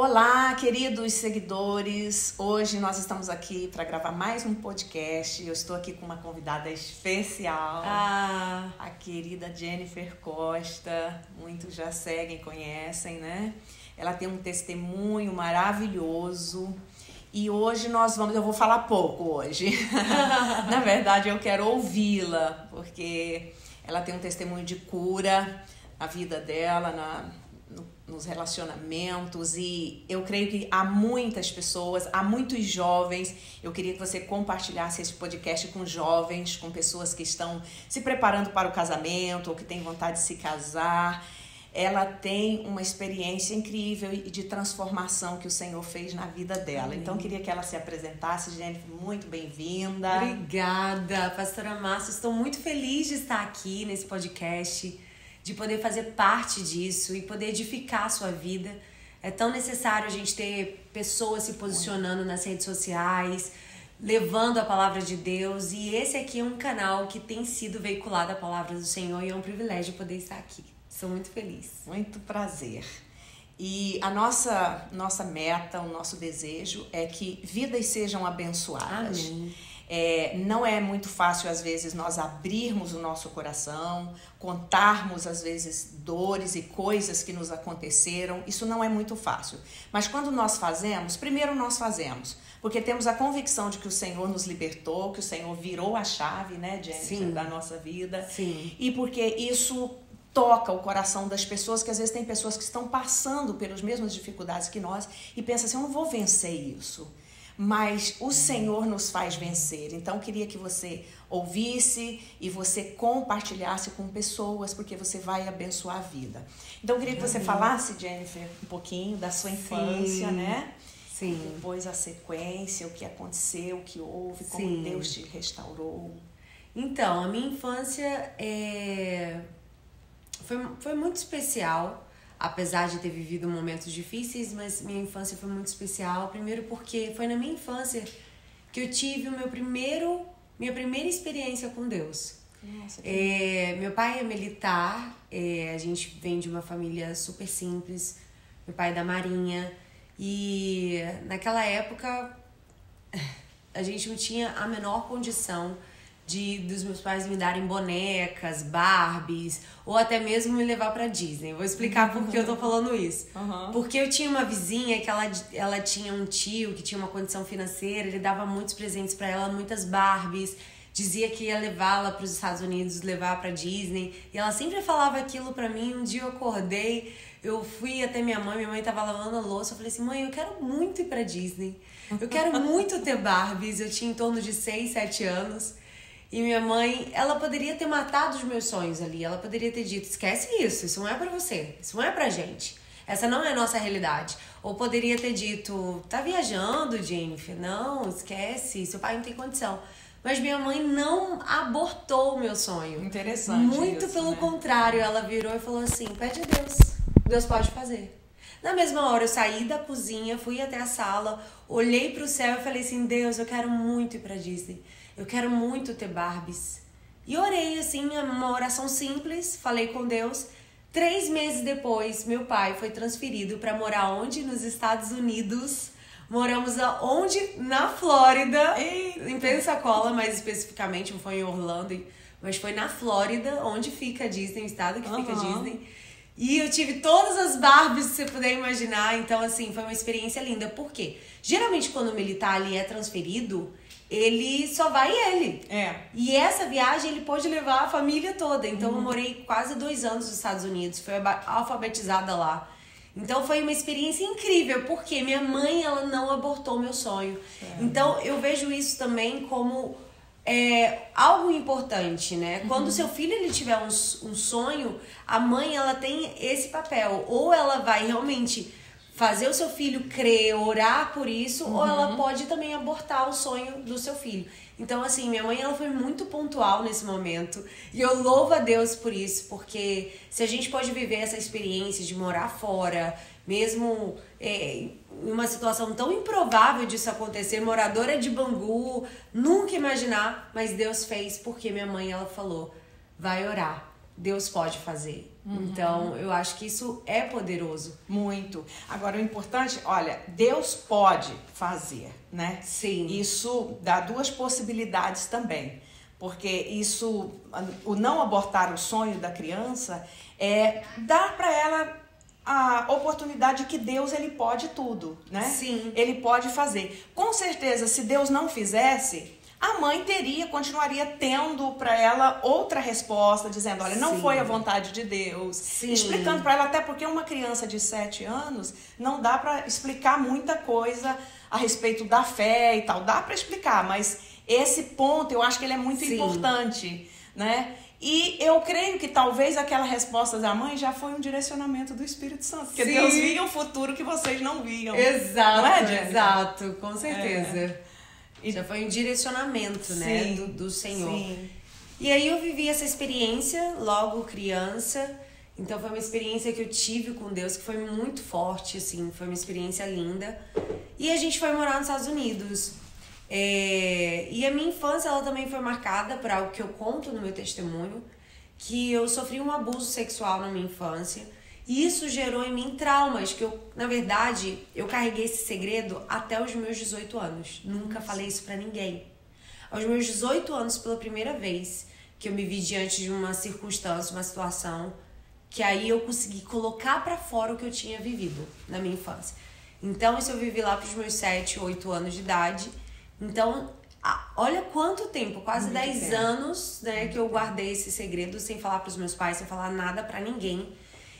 Olá, queridos seguidores! Hoje nós estamos aqui para gravar mais um podcast. Eu estou aqui com uma convidada especial, a querida Jennifer Costa. Muitos já seguem, conhecem, né? Ela tem um testemunho maravilhoso e hoje eu vou falar pouco hoje. Na verdade, eu quero ouvi-la, porque ela tem um testemunho de cura na vida dela, nos relacionamentos, e eu creio que há muitas pessoas, há muitos jovens. Eu queria que você compartilhasse esse podcast com jovens, com pessoas que estão se preparando para o casamento ou que têm vontade de se casar. Ela tem uma experiência incrível e de transformação que o Senhor fez na vida dela. Amém. Então, eu queria que ela se apresentasse. Jennifer, muito bem-vinda. Obrigada, pastora Márcia. Estou muito feliz de estar aqui nesse podcast, de poder fazer parte disso e poder edificar a sua vida. É tão necessário a gente ter pessoas se posicionando nas redes sociais, levando a palavra de Deus. E esse aqui é um canal que tem sido veiculado a palavra do Senhor e é um privilégio poder estar aqui. Sou muito feliz. Muito prazer. E a nossa meta, o nosso desejo é que vidas sejam abençoadas. Amém. Não é muito fácil, às vezes, nós abrirmos o nosso coração, contarmos, às vezes, dores e coisas que nos aconteceram. Isso não é muito fácil. Mas quando nós fazemos, primeiro nós fazemos, porque temos a convicção de que o Senhor nos libertou, que o Senhor virou a chave, né, Jennifer, da nossa vida. Sim. E porque isso toca o coração das pessoas, que às vezes tem pessoas que estão passando pelas mesmas dificuldades que nós e pensam assim, eu não vou vencer isso. Mas o Senhor nos faz vencer. Então, eu queria que você ouvisse e você compartilhasse com pessoas, porque você vai abençoar a vida. Então, eu queria que você falasse, Jennifer, um pouquinho da sua infância, né? Sim. E depois a sequência, o que aconteceu, o que houve, como Deus te restaurou. Então, a minha infância foi muito especial. Apesar de ter vivido momentos difíceis, mas minha infância foi muito especial. Primeiro porque foi na minha infância que eu tive minha primeira experiência com Deus. Nossa, Meu pai é militar, a gente vem de uma família super simples. Meu pai é da Marinha. E naquela época a gente não tinha a menor condição dos meus pais me darem bonecas, Barbies, ou até mesmo me levar pra Disney. Vou explicar por que eu tô falando isso. Porque eu tinha uma vizinha que ela tinha um tio que tinha uma condição financeira, ele dava muitos presentes pra ela, muitas Barbies, dizia que ia levá-la pros Estados Unidos, levar pra Disney, e ela sempre falava aquilo pra mim. Um dia eu acordei, eu fui até minha mãe tava lavando a louça, eu falei assim, mãe, eu quero muito ir pra Disney, eu quero muito ter Barbies. Eu tinha em torno de 6, 7 anos. E minha mãe, ela poderia ter matado os meus sonhos ali. Ela poderia ter dito, esquece isso não é pra você, isso não é pra gente. Essa não é a nossa realidade. Ou poderia ter dito, tá viajando, Jennifer? Não, esquece, seu pai não tem condição. Mas minha mãe não abortou o meu sonho. Interessante. Muito isso, pelo né? contrário, ela virou e falou assim, pede a Deus, Deus pode fazer. Na mesma hora eu saí da cozinha, fui até a sala, olhei pro céu e falei assim, Deus, eu quero muito ir pra Disney. Eu quero muito ter Barbies. E orei assim, uma oração simples, falei com Deus. 3 meses depois, meu pai foi transferido para morar onde? Nos Estados Unidos. Moramos aonde? Na Flórida, em Pensacola, mais especificamente, não foi em Orlando, mas foi na Flórida, onde fica a Disney, o estado que fica a Disney. E eu tive todas as Barbies que você puder imaginar. Então, assim, foi uma experiência linda. Por quê? Geralmente, quando o militar ali é transferido, ele só vai ele. E essa viagem ele pôde levar a família toda. Então eu morei quase 2 anos nos Estados Unidos. Fui alfabetizada lá. Então foi uma experiência incrível. Porque minha mãe, ela não abortou meu sonho. Então eu vejo isso também como algo importante, né? Quando o seu filho ele tiver um sonho, a mãe ela tem esse papel. Ou ela vai realmente fazer o seu filho crer, orar por isso, ou ela pode também abortar o sonho do seu filho. Então, assim, minha mãe ela foi muito pontual nesse momento. E eu louvo a Deus por isso, porque se a gente pode viver essa experiência de morar fora, mesmo em uma situação tão improvável disso acontecer, moradora de Bangu, nunca imaginar, mas Deus fez porque minha mãe ela falou, vai orar. Deus pode fazer. Então, eu acho que isso é poderoso. Muito. Agora, o importante, olha, Deus pode fazer, né? Sim. Isso dá duas possibilidades também. Porque isso, o não abortar o sonho da criança, dar para ela a oportunidade de que Deus, ele pode tudo, né? Sim. Ele pode fazer. Com certeza, se Deus não fizesse, a mãe continuaria tendo para ela outra resposta, dizendo, olha, não foi a vontade de Deus. Sim. Explicando para ela, até porque uma criança de 7 anos, não dá para explicar muita coisa a respeito da fé e tal. Dá para explicar, mas esse ponto eu acho que ele é muito importante, né? E eu creio que talvez aquela resposta da mãe já foi um direcionamento do Espírito Santo. Porque Deus via um futuro que vocês não viam. Exato, não é, Jennifer? exato, com certeza. E já foi um direcionamento, né, do Senhor. Sim. E aí eu vivi essa experiência logo criança. Então foi uma experiência que eu tive com Deus que foi muito forte, assim, foi uma experiência linda. E a gente foi morar nos Estados Unidos. E a minha infância, ela também foi marcada por algo que eu conto no meu testemunho, que eu sofri um abuso sexual na minha infância. E isso gerou em mim traumas, que eu, na verdade, eu carreguei esse segredo até os meus 18 anos. Nunca falei isso pra ninguém. Aos meus 18 anos, pela primeira vez, que eu me vi diante de uma circunstância, uma situação, que aí eu consegui colocar pra fora o que eu tinha vivido na minha infância. Então, isso eu vivi lá pros meus 7, 8 anos de idade. Então, olha quanto tempo, quase 10 anos, né, que eu guardei esse segredo sem falar pros meus pais, sem falar nada pra ninguém.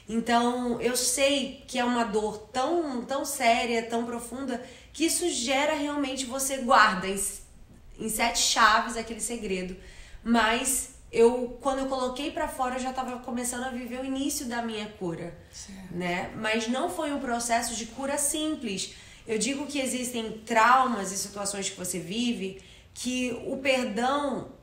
Então, eu sei que é uma dor tão séria, tão profunda, que isso gera realmente, você guarda em 7 chaves aquele segredo. Mas, quando eu coloquei pra fora, eu já estava começando a viver o início da minha cura, né? Mas não foi um processo de cura simples. Eu digo que existem traumas e situações que você vive, que o perdão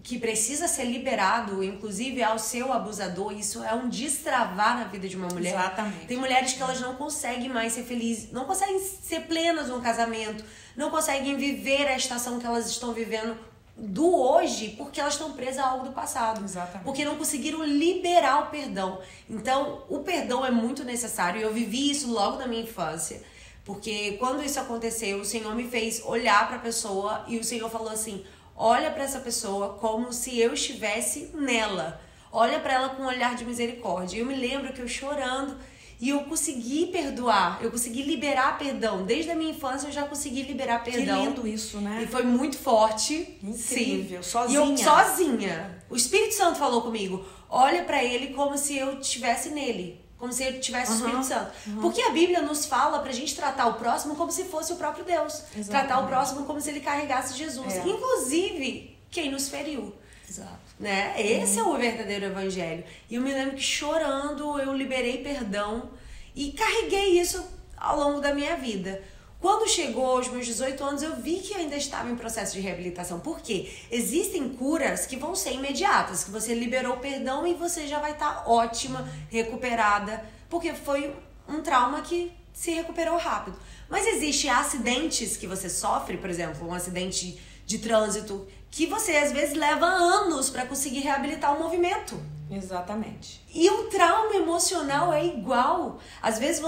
que precisa ser liberado, inclusive ao seu abusador, isso é um destravar na vida de uma mulher. Exatamente. Tem mulheres que elas não conseguem mais ser felizes, não conseguem ser plenas no casamento, não conseguem viver a estação que elas estão vivendo do hoje, porque elas estão presas a algo do passado. Exatamente. Porque não conseguiram liberar o perdão. Então, o perdão é muito necessário, e eu vivi isso logo na minha infância. Porque quando isso aconteceu, o Senhor me fez olhar para a pessoa e o Senhor falou assim, olha para essa pessoa como se eu estivesse nela. Olha para ela com um olhar de misericórdia. Eu me lembro que eu chorando e eu consegui perdoar. Eu consegui liberar perdão. Desde a minha infância eu já consegui liberar perdão. Que lindo isso, né? E foi muito forte. Incrível. Sim. Sozinha. E eu sozinha. O Espírito Santo falou comigo. Olha para ele como se eu estivesse nele. Como se ele tivesse o Espírito Santo. Porque a Bíblia nos fala pra gente tratar o próximo como se fosse o próprio Deus. Exatamente. Tratar o próximo como se ele carregasse Jesus. Inclusive, quem nos feriu. Exato. Né? Esse é o verdadeiro evangelho. E eu me lembro que chorando, eu liberei perdão. E carreguei isso ao longo da minha vida. Quando chegou aos meus 18 anos, eu vi que eu ainda estava em processo de reabilitação. Por quê? Existem curas que vão ser imediatas, que você liberou o perdão e você já vai estar ótima, recuperada, porque foi um trauma que se recuperou rápido. Mas existem acidentes que você sofre, por exemplo, um acidente de trânsito, que você às vezes leva anos para conseguir reabilitar o movimento. Exatamente. E um trauma emocional é igual. Às vezes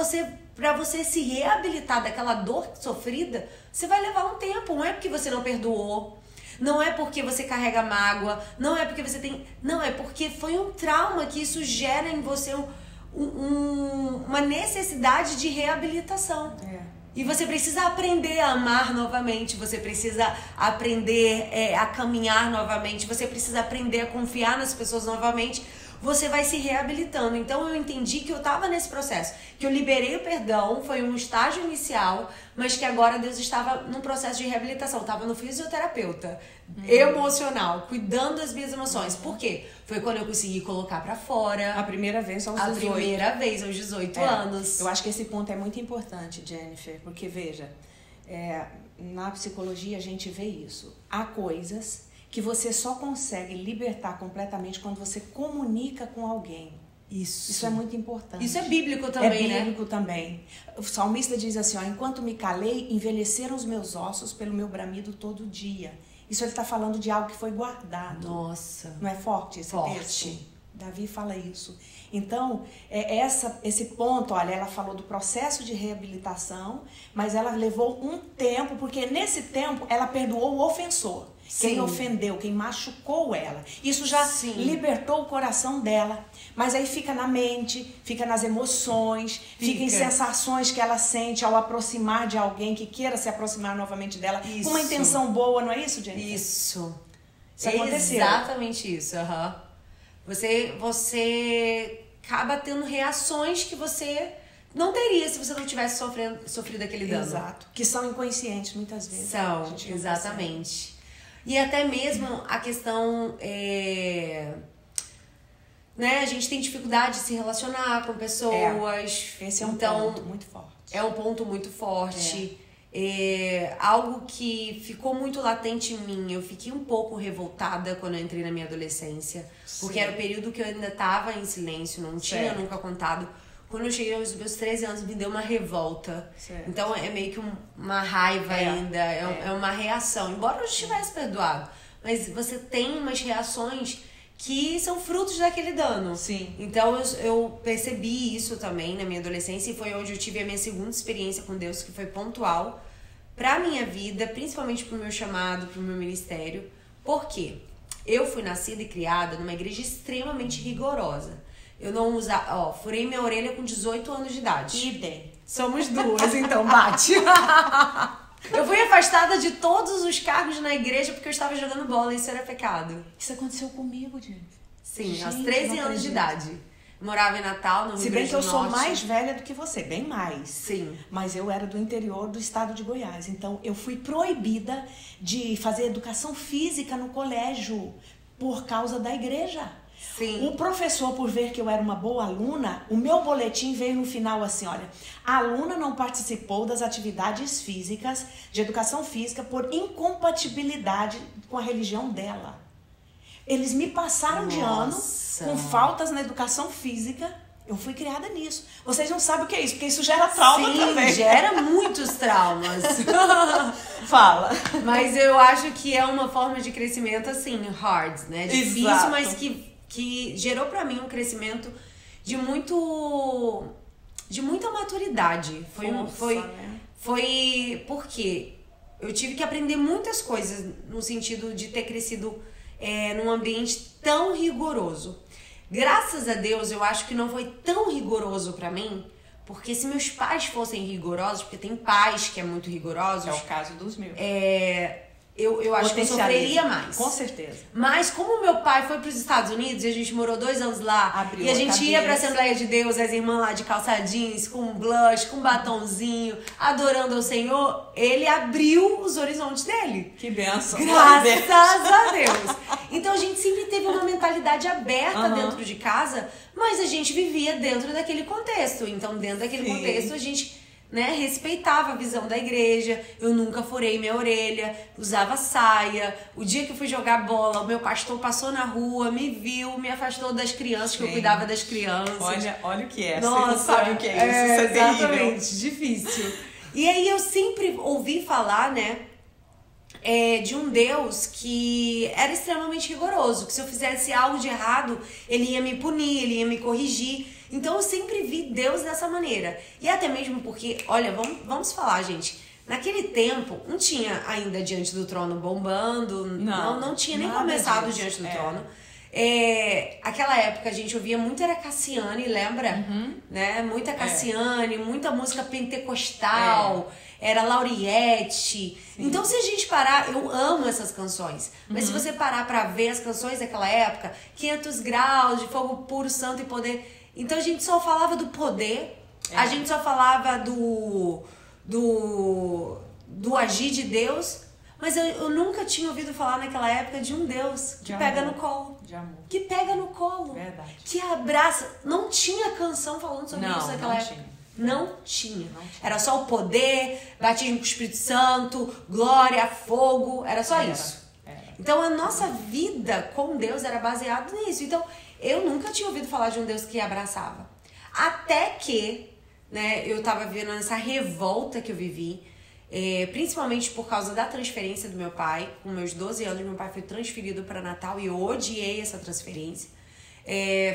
para você se reabilitar daquela dor sofrida, você vai levar um tempo. Não é porque você não perdoou, não é porque você carrega mágoa, não é porque você tem... Não, é porque foi um trauma que isso gera em você uma necessidade de reabilitação. E você precisa aprender a amar novamente, você precisa aprender a caminhar novamente, você precisa aprender a confiar nas pessoas novamente. Você vai se reabilitando. Então eu entendi que eu estava nesse processo, que eu liberei o perdão, foi um estágio inicial, mas que agora Deus estava num processo de reabilitação. Eu estava no fisioterapeuta emocional, cuidando das minhas emoções. Por quê? Foi quando eu consegui colocar pra fora. A primeira vez aos 18. A primeira vez aos 18 anos. Eu acho que esse ponto é muito importante, Jennifer, porque veja, na psicologia a gente vê isso. Há coisas que você só consegue libertar completamente quando você comunica com alguém. Isso é muito importante. Isso é bíblico também, né? É bíblico também. O salmista diz assim, enquanto me calei, envelheceram os meus ossos pelo meu bramido todo dia. Isso ele está falando de algo que foi guardado. Nossa. Não é forte esse texto? Davi fala isso. Então, esse ponto, olha, ela falou do processo de reabilitação, mas ela levou um tempo, porque nesse tempo ela perdoou o ofensor. Sim. Quem ofendeu, quem machucou ela. Isso já libertou o coração dela. Mas aí fica na mente, fica nas emoções, fica em sensações que ela sente ao aproximar de alguém que queira se aproximar novamente dela. Isso. Com uma intenção boa, não é isso, Jennifer? Isso aconteceu. Exatamente isso. Você acaba tendo reações que você não teria se você não tivesse sofrido aquele dano. Exato. Que são inconscientes muitas vezes. São, exatamente. E até mesmo a questão, né, a gente tem dificuldade de se relacionar com pessoas. Esse é um ponto muito forte. É um ponto muito forte. Algo que ficou muito latente em mim. Eu fiquei um pouco revoltada quando eu entrei na minha adolescência. Porque era o período que eu ainda estava em silêncio, não tinha nunca contado. Quando eu cheguei aos meus 13 anos, me deu uma revolta. Certo. Então, é meio que uma raiva ainda. É uma reação. Embora eu tivesse perdoado. Mas você tem umas reações que são frutos daquele dano. Sim. Então, eu percebi isso também na minha adolescência. E foi onde eu tive a minha segunda experiência com Deus, que foi pontual pra minha vida, principalmente pro meu chamado, pro meu ministério. Por quê? Eu fui nascida e criada numa igreja extremamente rigorosa. Eu não usava... furei minha orelha com 18 anos de idade. Idem. Somos duas, então bate. Eu fui afastada de todos os cargos na igreja porque eu estava jogando bola e isso era pecado. Isso aconteceu comigo, Jennifer. Sim, aos 13 anos de idade. Morava em Natal, no Rio Grande do Norte. Se bem que eu sou mais velha do que você, bem mais. Sim. Mas eu era do interior do estado de Goiás. Então, eu fui proibida de fazer educação física no colégio por causa da igreja. Sim. O professor, por ver que eu era uma boa aluna, o meu boletim veio no final assim, olha, a aluna não participou das atividades físicas, de educação física, por incompatibilidade com a religião dela. Eles me passaram de ano com faltas na educação física. Eu fui criada nisso. Vocês não sabem o que é isso, porque isso gera trauma também. Gera muitos traumas. Fala. Mas eu acho que é uma forma de crescimento, assim, hard, né? Difícil, exato, mas que gerou pra mim um crescimento de muita maturidade. Foi porque eu tive que aprender muitas coisas no sentido de ter crescido num ambiente tão rigoroso. Graças a Deus, eu acho que não foi tão rigoroso pra mim, porque se meus pais fossem rigorosos, porque tem pais que é muito rigorosos... É o caso dos meus. Eu acho que eu sofreria mais. Com certeza. Mas como meu pai foi para os Estados Unidos e a gente morou 2 anos lá, e a gente ia para a Assembleia de Deus, as irmãs lá de calça jeans, com blush, com batonzinho, adorando ao Senhor, ele abriu os horizontes dele. Que benção. Graças a Deus. Então a gente sempre teve uma mentalidade aberta dentro de casa, mas a gente vivia dentro daquele contexto. Então dentro daquele contexto a gente... respeitava a visão da igreja. Eu nunca furei minha orelha, usava saia. O dia que eu fui jogar bola, o meu pastor passou na rua, me viu, me afastou das crianças, que eu cuidava das crianças. Olha o que é. Nossa, você não sabe o que é isso, isso é terrível. Exatamente, difícil. E aí eu sempre ouvi falar, de um Deus que era extremamente rigoroso, que se eu fizesse algo de errado, ele ia me punir, ele ia me corrigir. Então eu sempre vi Deus dessa maneira. E até mesmo porque, olha, vamos falar, gente, naquele tempo não tinha ainda Diante do Trono bombando, não tinha nem começado disso. Diante do Trono. Aquela época a gente ouvia muito era Cassiane, lembra? Né? Muita Cassiane, muita música pentecostal, era Lauriette. Sim. Então se a gente parar, eu amo essas canções, mas se você parar pra ver as canções daquela época, 500 graus de fogo puro, santo e poder... Então a gente só falava do poder, a gente só falava do agir de Deus, mas eu nunca tinha ouvido falar naquela época de um Deus que pega no colo. De amor. Que pega no colo. Verdade. Que abraça. Não tinha canção falando sobre isso naquela época. Não tinha. Era só o poder, batismo com o Espírito Santo, glória, fogo, era só isso. Então a nossa vida com Deus era baseada nisso. Então eu nunca tinha ouvido falar de um Deus que abraçava. Até que, eu tava vendo essa revolta que eu vivi, principalmente por causa da transferência do meu pai. Com meus 12 anos, meu pai foi transferido para Natal e eu odiei essa transferência.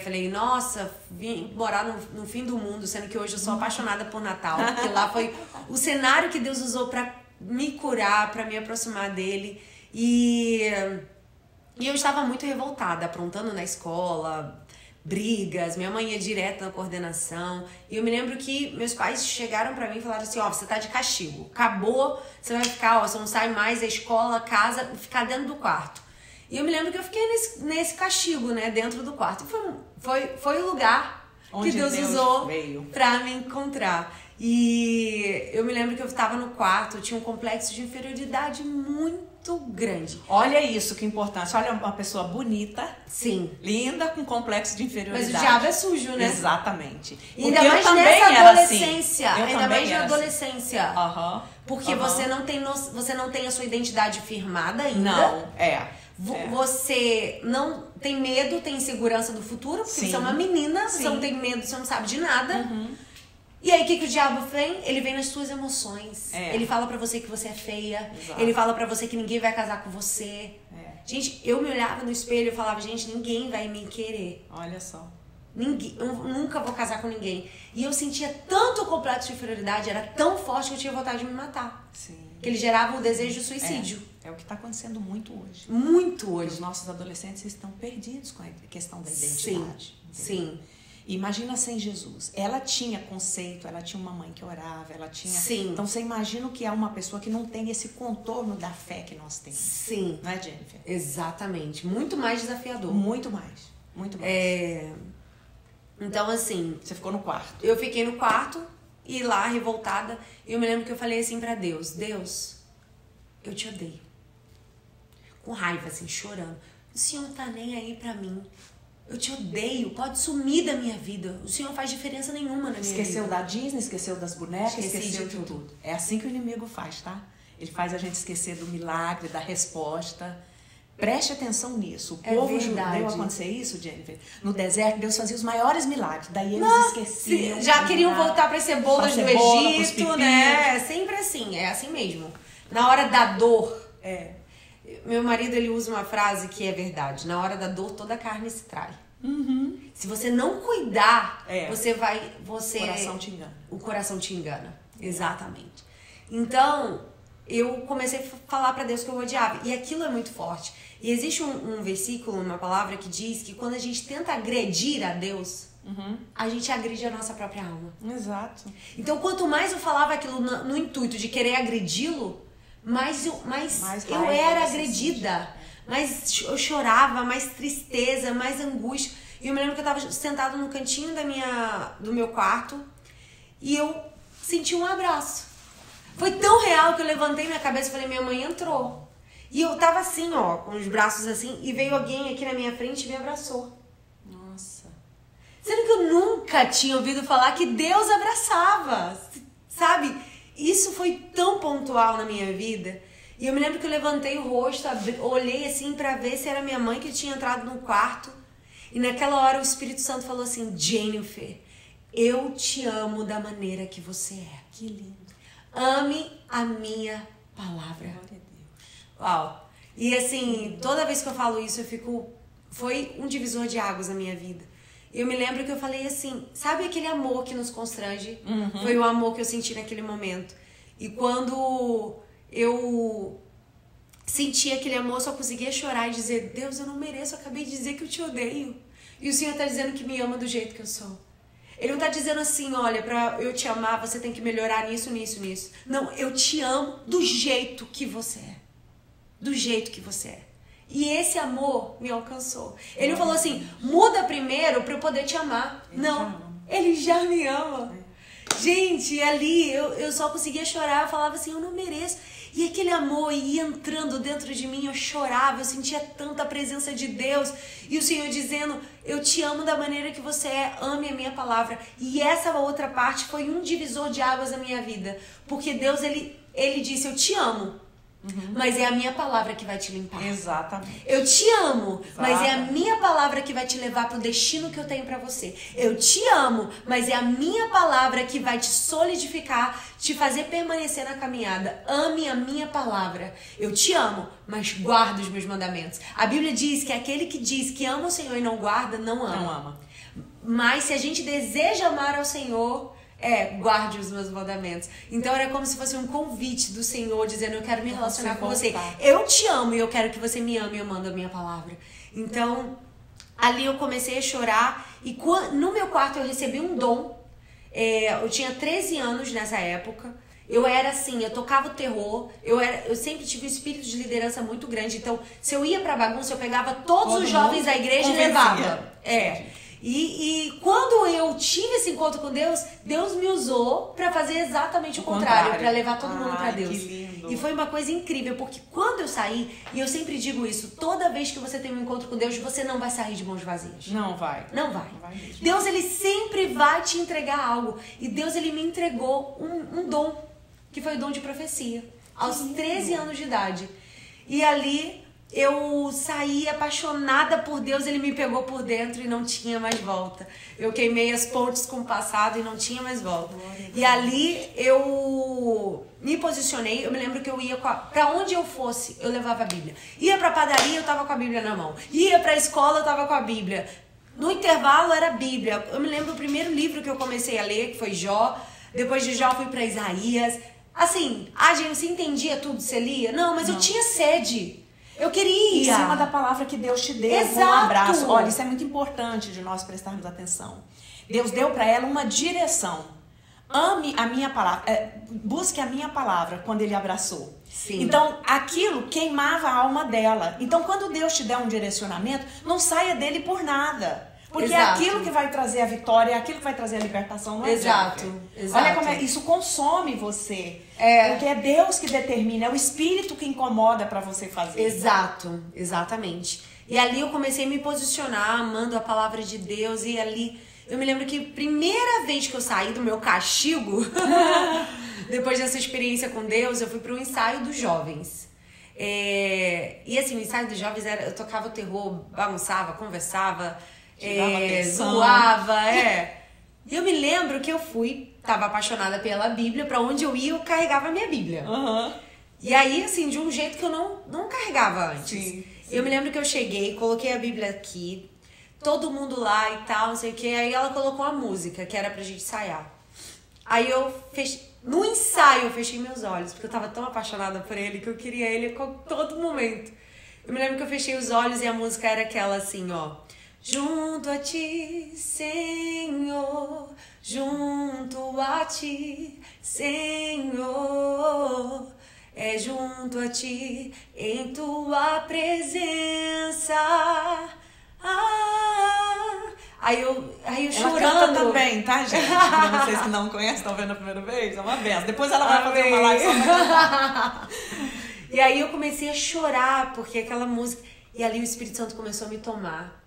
Falei, nossa, vim morar no fim do mundo, sendo que hoje eu sou apaixonada por Natal. Porque lá foi o cenário que Deus usou pra me curar, pra me aproximar dele. E eu estava muito revoltada, aprontando na escola, brigas, minha mãe ia direto na coordenação. E eu me lembro que meus pais chegaram pra mim e falaram assim, você tá de castigo. Acabou, você vai ficar, você não sai mais da escola, casa, ficar dentro do quarto. E eu me lembro que eu fiquei nesse castigo, né, dentro do quarto. E foi o lugar onde que Deus usou pra me encontrar. E eu me lembro que eu estava no quarto, tinha um complexo de inferioridade muito grande. Olha isso, que importante. Olha uma pessoa bonita, sim, linda, com complexo de inferioridade. Mas o diabo é sujo, né? Exatamente. E ainda mais nessa adolescência. Assim. Ainda mais na adolescência. Porque você não tem a sua identidade firmada ainda. Não, Você não tem medo, tem insegurança do futuro, porque você é uma menina, você não tem medo, você não sabe de nada. E aí, o que o diabo vem? Ele vem nas suas emoções. Ele fala pra você que você é feia. Exato. Ele fala pra você que ninguém vai casar com você. Gente, eu me olhava no espelho e falava, gente, ninguém vai me querer. Olha só. Eu nunca vou casar com ninguém. E eu sentia tanto complexo de inferioridade, era tão forte que eu tinha vontade de me matar. Sim. Que ele gerava o desejo de suicídio. É o que está acontecendo muito hoje. Muito hoje. Os nossos adolescentes estão perdidos com a questão da identidade. Sim. Imagina sem Jesus. Ela tinha conceito, ela tinha uma mãe que orava, ela tinha... Sim. Então você imagina o que é uma pessoa que não tem esse contorno da fé que nós temos. Sim. Não é, Jennifer? Exatamente. Muito mais desafiador. Muito mais. Muito mais. Então, assim... Você ficou no quarto. Eu fiquei no quarto e lá, revoltada, eu me lembro que eu falei assim pra Deus, Deus, eu te odeio. Com raiva, assim, chorando. O Senhor não tá nem aí pra mim. Eu te odeio, pode sumir da minha vida. O Senhor não faz diferença nenhuma na minha vida. Esqueceu da Disney, esqueceu das bonecas, esqueceu de tudo. É assim que o inimigo faz, tá? Ele faz a gente esquecer do milagre, da resposta. Preste atenção nisso. O povo judeu acontecer isso, Jennifer. No deserto, Deus fazia os maiores milagres. Daí eles esqueciam. Já queriam voltar para as cebolas do Egito, né? É sempre assim, é assim mesmo. Na hora da dor. Meu marido, ele usa uma frase que é verdade. Na hora da dor, toda a carne se trai. Se você não cuidar, o coração te engana. O coração te engana. Exatamente. Então, eu comecei a falar pra Deus que eu odiava. E aquilo é muito forte. E existe um versículo, uma palavra que diz que quando a gente tenta agredir a Deus, a gente agride a nossa própria alma. Exato. Então, quanto mais eu falava aquilo no intuito de querer agredi-lo, mais eu era agredida. Mais eu chorava, mais tristeza, mais angústia. E eu me lembro que eu tava sentada no cantinho do meu quarto e eu senti um abraço. Foi tão real que eu levantei minha cabeça e falei, minha mãe entrou. E eu tava assim, com os braços assim, e veio alguém aqui na minha frente e me abraçou. Nossa. Sendo que eu nunca tinha ouvido falar que Deus abraçava, sabe? Isso foi tão pontual na minha vida. E eu me lembro que eu levantei o rosto, olhei assim pra ver se era minha mãe que tinha entrado no quarto. E naquela hora o Espírito Santo falou assim, Jennifer, eu te amo da maneira que você é. Que lindo. Ame a minha palavra. Glória a Deus. Uau. E assim, toda vez que eu falo isso, foi um divisor de águas na minha vida. Eu me lembro que eu falei assim, sabe aquele amor que nos constrange? Foi o amor que eu senti naquele momento. E quando eu senti aquele amor, eu só conseguia chorar e dizer, Deus, eu não mereço, eu acabei de dizer que eu te odeio. E o Senhor tá dizendo que me ama do jeito que eu sou. Ele não tá dizendo assim, olha, pra eu te amar, você tem que melhorar nisso, nisso, nisso. Não, eu te amo do jeito que você é. Do jeito que você é. E esse amor me alcançou. Ele não falou assim, muda primeiro pra eu poder te amar. Não, ele já me ama. Gente, ali eu só conseguia chorar, eu falava assim, eu não mereço. E aquele amor ia entrando dentro de mim, eu chorava, eu sentia tanta presença de Deus. E o Senhor dizendo, eu te amo da maneira que você é, ame a minha palavra. E essa outra parte foi um divisor de águas na minha vida. Porque Deus, ele disse, eu te amo mas é a minha palavra que vai te limpar. Exatamente. Eu te amo, mas é a minha palavra que vai te levar pro destino que eu tenho pra você. Eu te amo, mas é a minha palavra que vai te solidificar, te fazer permanecer na caminhada. Ame a minha palavra. Eu te amo, mas guarda os meus mandamentos. A Bíblia diz que aquele que diz que ama o Senhor e não guarda, não ama. Não ama. Mas se a gente deseja amar ao Senhor, guarde os meus mandamentos. Então era como se fosse um convite do Senhor, dizendo, eu quero me relacionar com você. Eu te amo e eu quero que você me ame, eu mando a minha palavra. Então, ali eu comecei a chorar e no meu quarto eu recebi um dom. Eu tinha 13 anos nessa época. Eu era assim, eu tocava o terror, eu sempre tive um espírito de liderança muito grande. Então, se eu ia pra bagunça, eu pegava todos os jovens da igreja e levava. E quando eu tive esse encontro com Deus, Deus me usou pra fazer exatamente o contrário, pra levar todo mundo pra Deus. Que lindo. E foi uma coisa incrível, porque quando eu saí, e eu sempre digo isso, toda vez que você tem um encontro com Deus, você não vai sair de mãos vazias. Não vai. Não vai. Não vai mesmo. Deus, ele sempre vai te entregar algo. E Deus, ele me entregou um dom, que foi o dom de profecia, aos 13 anos de idade. E ali eu saí apaixonada por Deus, ele me pegou por dentro e não tinha mais volta. Eu queimei as pontes com o passado e não tinha mais volta. E ali eu me posicionei, eu me lembro que eu ia pra onde eu fosse, eu levava a Bíblia. Ia pra padaria, eu tava com a Bíblia na mão. Ia pra escola, eu tava com a Bíblia. No intervalo era a Bíblia. Eu me lembro o primeiro livro que eu comecei a ler, que foi Jó. Depois de Jó fui pra Isaías. Assim, gente, você entendia tudo, você lia? Não, mas eu tinha sede. Eu queria. Em cima da palavra que Deus te deu, Exato. um abraço. Olha, isso é muito importante de nós prestarmos atenção. Deus deu para ela uma direção. Ame a minha palavra, busque a minha palavra quando ele abraçou. Sim. Então, aquilo queimava a alma dela. Então, quando Deus te der um direcionamento, não saia dele por nada. Porque Exato. é aquilo que vai trazer a vitória, é aquilo que vai trazer a libertação. Não é Exato. Olha como isso consome você. Porque é Deus que determina, é o Espírito que incomoda para você fazer. Exato, exatamente. E ali eu comecei a me posicionar, amando a palavra de Deus. E ali, eu me lembro que primeira vez que eu saí do meu castigo, depois dessa experiência com Deus, eu fui para um ensaio dos jovens. E assim, o ensaio dos jovens era, eu tocava o terror, bagunçava, conversava, zoava, E eu me lembro que eu tava apaixonada pela Bíblia, pra onde eu ia, eu carregava a minha Bíblia. E aí, assim, de um jeito que eu não carregava antes. Sim. Eu me lembro que eu cheguei, coloquei a Bíblia aqui, todo mundo lá e tal, não sei o que. Aí ela colocou a música, que era pra gente ensaiar. Aí no ensaio eu fechei meus olhos, porque eu tava tão apaixonada por ele, que eu queria ele a todo momento. Eu me lembro que eu fechei os olhos e a música era aquela assim, ó. Junto a ti, Senhor, junto a ti, Senhor, junto a ti, em tua presença. Aí eu chorando. Ela canta também, tá, gente? Pra vocês que não conhecem, estão vendo a primeira vez, é uma benção. Depois ela vai fazer uma live só pra... E aí eu comecei a chorar, porque aquela música... E ali o Espírito Santo começou a me tomar.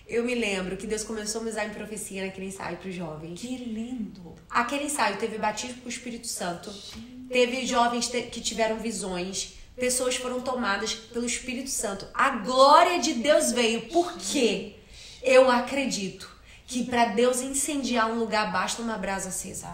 Eu me lembro que Deus começou a me usar em profecia naquele ensaio para os jovens. Que lindo! Aquele ensaio teve batismo com o Espírito Santo. Teve jovens que tiveram visões. Pessoas foram tomadas pelo Espírito Santo. A glória de Deus veio. Por quê? Eu acredito que para Deus incendiar um lugar basta uma brasa acesa.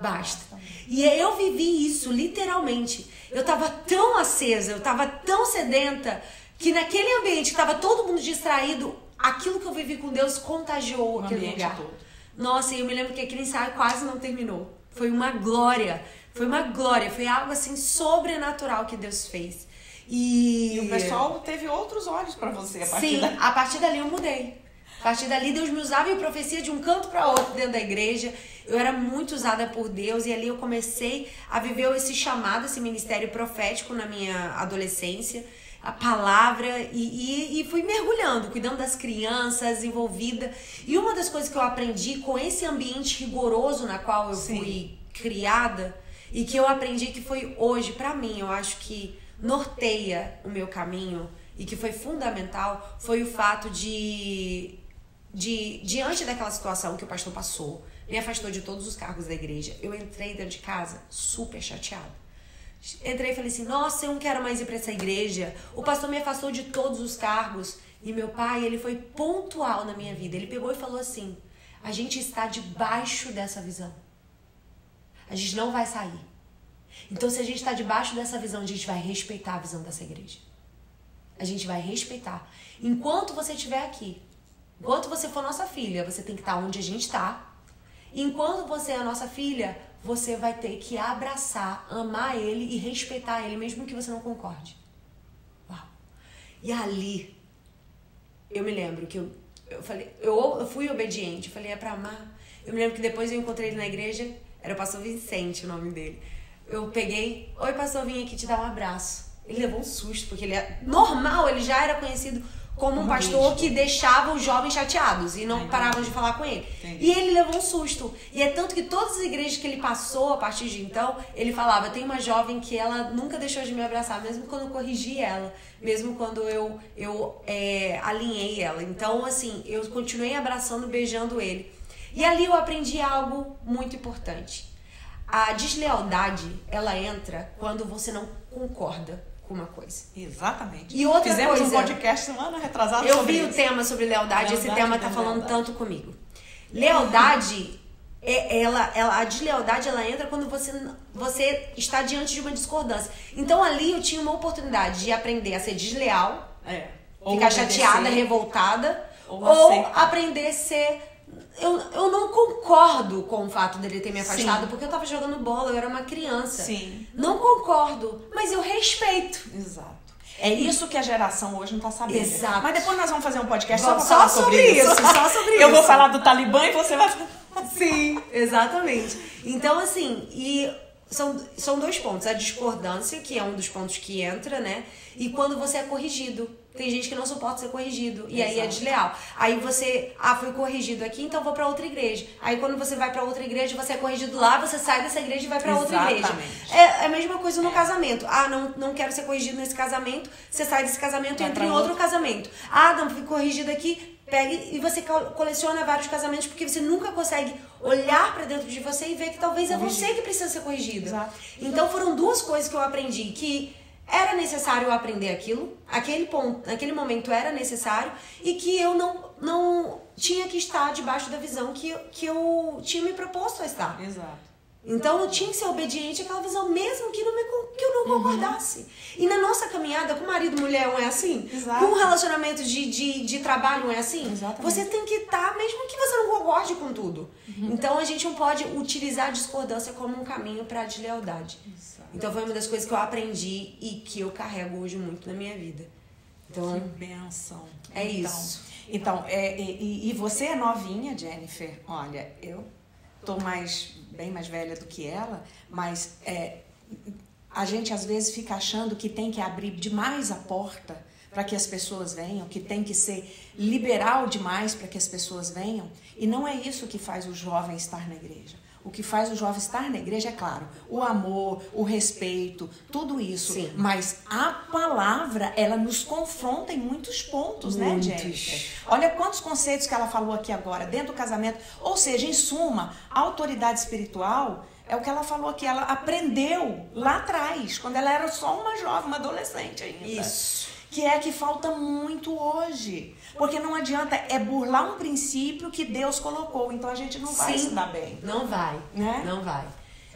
Basta. E eu vivi isso, literalmente. Eu tava tão acesa, eu tava tão sedenta, que naquele ambiente que tava todo mundo distraído, aquilo que eu vivi com Deus contagiou aquele lugar. Todo. Nossa, e eu me lembro que aquele ensaio quase não terminou. Foi uma glória. Foi uma glória. Foi algo assim sobrenatural que Deus fez. E o pessoal teve outros olhos pra você a partir dali. Sim, a partir dali eu mudei. A partir dali Deus me usava em profecia de um canto para outro dentro da igreja. Eu era muito usada por Deus e ali eu comecei a viver esse chamado, esse ministério profético na minha adolescência. A palavra e fui mergulhando, cuidando das crianças, envolvida. E uma das coisas que eu aprendi com esse ambiente rigoroso na qual eu fui criada e que eu aprendi que foi hoje, pra mim, eu acho que norteia o meu caminho e que foi fundamental, foi o fato de diante daquela situação que o pastor passou, me afastou de todos os cargos da igreja, eu entrei dentro de casa super chateada. Entrei e falei assim, nossa, eu não quero mais ir pra essa igreja. O pastor me afastou de todos os cargos. E meu pai, ele foi pontual na minha vida. Ele pegou e falou assim, a gente está debaixo dessa visão. A gente não vai sair. Então, se a gente está debaixo dessa visão, a gente vai respeitar a visão dessa igreja. A gente vai respeitar. Enquanto você estiver aqui, enquanto você for nossa filha, você tem que estar onde a gente está. Enquanto você é a nossa filha, você vai ter que abraçar, amar ele e respeitar ele, mesmo que você não concorde. Uau. E ali, eu me lembro que eu falei, eu fui obediente, eu falei, é pra amar. Eu me lembro que depois eu encontrei ele na igreja, era o pastor Vicente o nome dele. Eu peguei, oi pastor, vim aqui te dar um abraço. Ele levou um susto, porque ele é normal, ele já era conhecido como um pastor que deixava os jovens chateados e não paravam de falar com ele. Entendi. E ele levou um susto. E é tanto que todas as igrejas que ele passou, a partir de então, ele falava, tem uma jovem que ela nunca deixou de me abraçar, mesmo quando eu corrigi ela, mesmo quando eu alinhei ela. Então, assim, eu continuei abraçando, beijando ele. E ali eu aprendi algo muito importante. A deslealdade, ela entra quando você não concorda com uma coisa. Exatamente. E outra Fizemos coisa, um podcast semana retrasada eu sobre vi isso. o tema sobre lealdade, esse tema tá falando tanto comigo. Lealdade, a deslealdade, ela entra quando você está diante de uma discordância. Então ali eu tinha uma oportunidade de aprender a ser desleal, ficar chateada, revoltada, ou aprender a ser... Eu não concordo com o fato dele ter me afastado, sim, porque eu tava jogando bola, eu era uma criança. Sim. Não concordo, mas eu respeito. Exato. É isso que a geração hoje não tá sabendo. Exato. Mas depois nós vamos fazer um podcast só pra falar sobre isso. Só sobre isso. Eu vou falar do Talibã e você vai... Sim, exatamente. Então, assim, são dois pontos. A discordância, que é um dos pontos que entra, né? E quando você é corrigido. Tem gente que não suporta ser corrigido. E aí é desleal. Aí você, fui corrigido aqui, então vou pra outra igreja. Aí quando você vai pra outra igreja, você é corrigido lá, você sai dessa igreja e vai pra outra igreja. É a mesma coisa no casamento. Não quero ser corrigido nesse casamento. Você sai desse casamento e entra em outro casamento. Não fui corrigido aqui. Pega e você coleciona vários casamentos porque você nunca consegue olhar pra dentro de você e ver que talvez é você que precisa ser corrigido. Exato. Então foram duas coisas que eu aprendi, que era necessário eu aprender aquilo, naquele momento era necessário, e que eu não tinha que estar debaixo da visão que eu tinha me proposto a estar. Exato. Então eu tinha que ser obediente àquela visão, mesmo que eu não concordasse. E na nossa caminhada, com marido e mulher não é assim? Exato. Com relacionamento de trabalho não é assim? Exatamente. Você tem que estar, mesmo que você não concorde com tudo. Então a gente não pode utilizar a discordância como um caminho para a deslealdade. Exato. Então foi uma das coisas que eu aprendi e que eu carrego hoje muito na minha vida. Então, que bênção. É isso. Então, e você é novinha, Jennifer. Olha, eu tô bem mais velha do que ela, mas a gente às vezes fica achando que tem que abrir demais a porta para que as pessoas venham, que tem que ser liberal demais para que as pessoas venham. E não é isso que faz o jovem estar na igreja. O que faz o jovem estar na igreja é, claro, o amor, o respeito, tudo isso. Sim. Mas a palavra, ela nos confronta em muitos pontos, né, Jennifer? Olha quantos conceitos que ela falou aqui agora, dentro do casamento. Ou seja, em suma, a autoridade espiritual é o que ela falou aqui. Ela aprendeu lá atrás, quando ela era só uma jovem, uma adolescente ainda. Isso. Que falta muito hoje. Porque não adianta, burlar um princípio que Deus colocou. Então a gente não vai se dar bem. Não vai, né? Não vai.